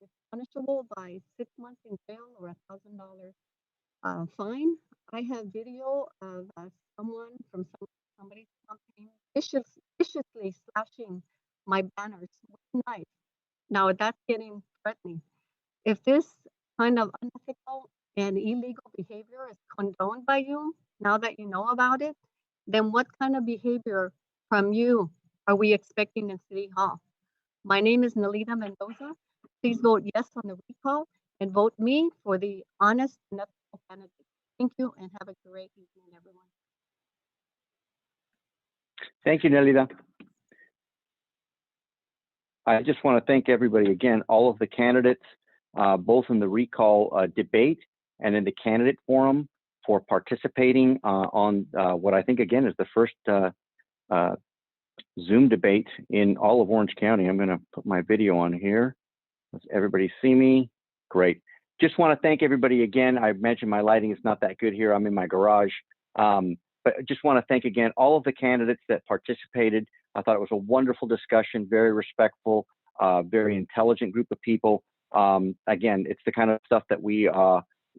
is punishable by 6 months in jail or $1,000 fine. I have video of someone from somebody's company viciously slashing my banners with a knife. Now that's getting threatening. If this kind of unethical and illegal behavior is condoned by you, now that you know about it, then what kind of behavior from you are we expecting in City Hall? My name is Nelida Mendoza. Please vote yes on the recall and vote me for the honest and ethical candidate. Thank you and have a great evening, everyone. Thank you, Nelida. I just want to thank everybody again, all of the candidates, both in the recall debate and in the candidate forum, for participating on what I think, again, is the first Zoom debate in all of Orange County. I'm going to put my video on here. Does everybody see me? Great. Just want to thank everybody again. I mentioned my lighting is not that good here. I'm in my garage. But I just want to thank again all of the candidates that participated. I thought it was a wonderful discussion, very respectful, very intelligent group of people. Again, it's the kind of stuff that we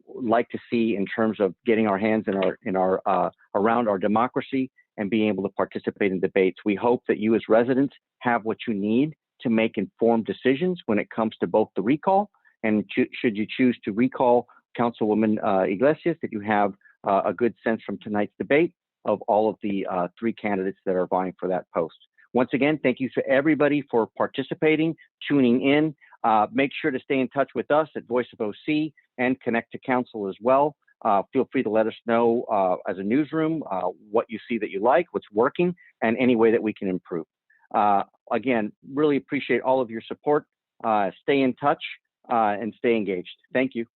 like to see in terms of getting our hands in our around our democracy and being able to participate in debates. We hope that you as residents have what you need to make informed decisions when it comes to both the recall and should you choose to recall Councilwoman Iglesias, that you have a good sense from tonight's debate of all of the 3 candidates that are vying for that post. Once again, thank you to everybody for participating, tuning in. Make sure to stay in touch with us at Voice of OC and ConnectToCouncil as well. Feel free to let us know as a newsroom what you see that you like, what's working, and any way that we can improve. Again, really appreciate all of your support. Stay in touch and stay engaged. Thank you.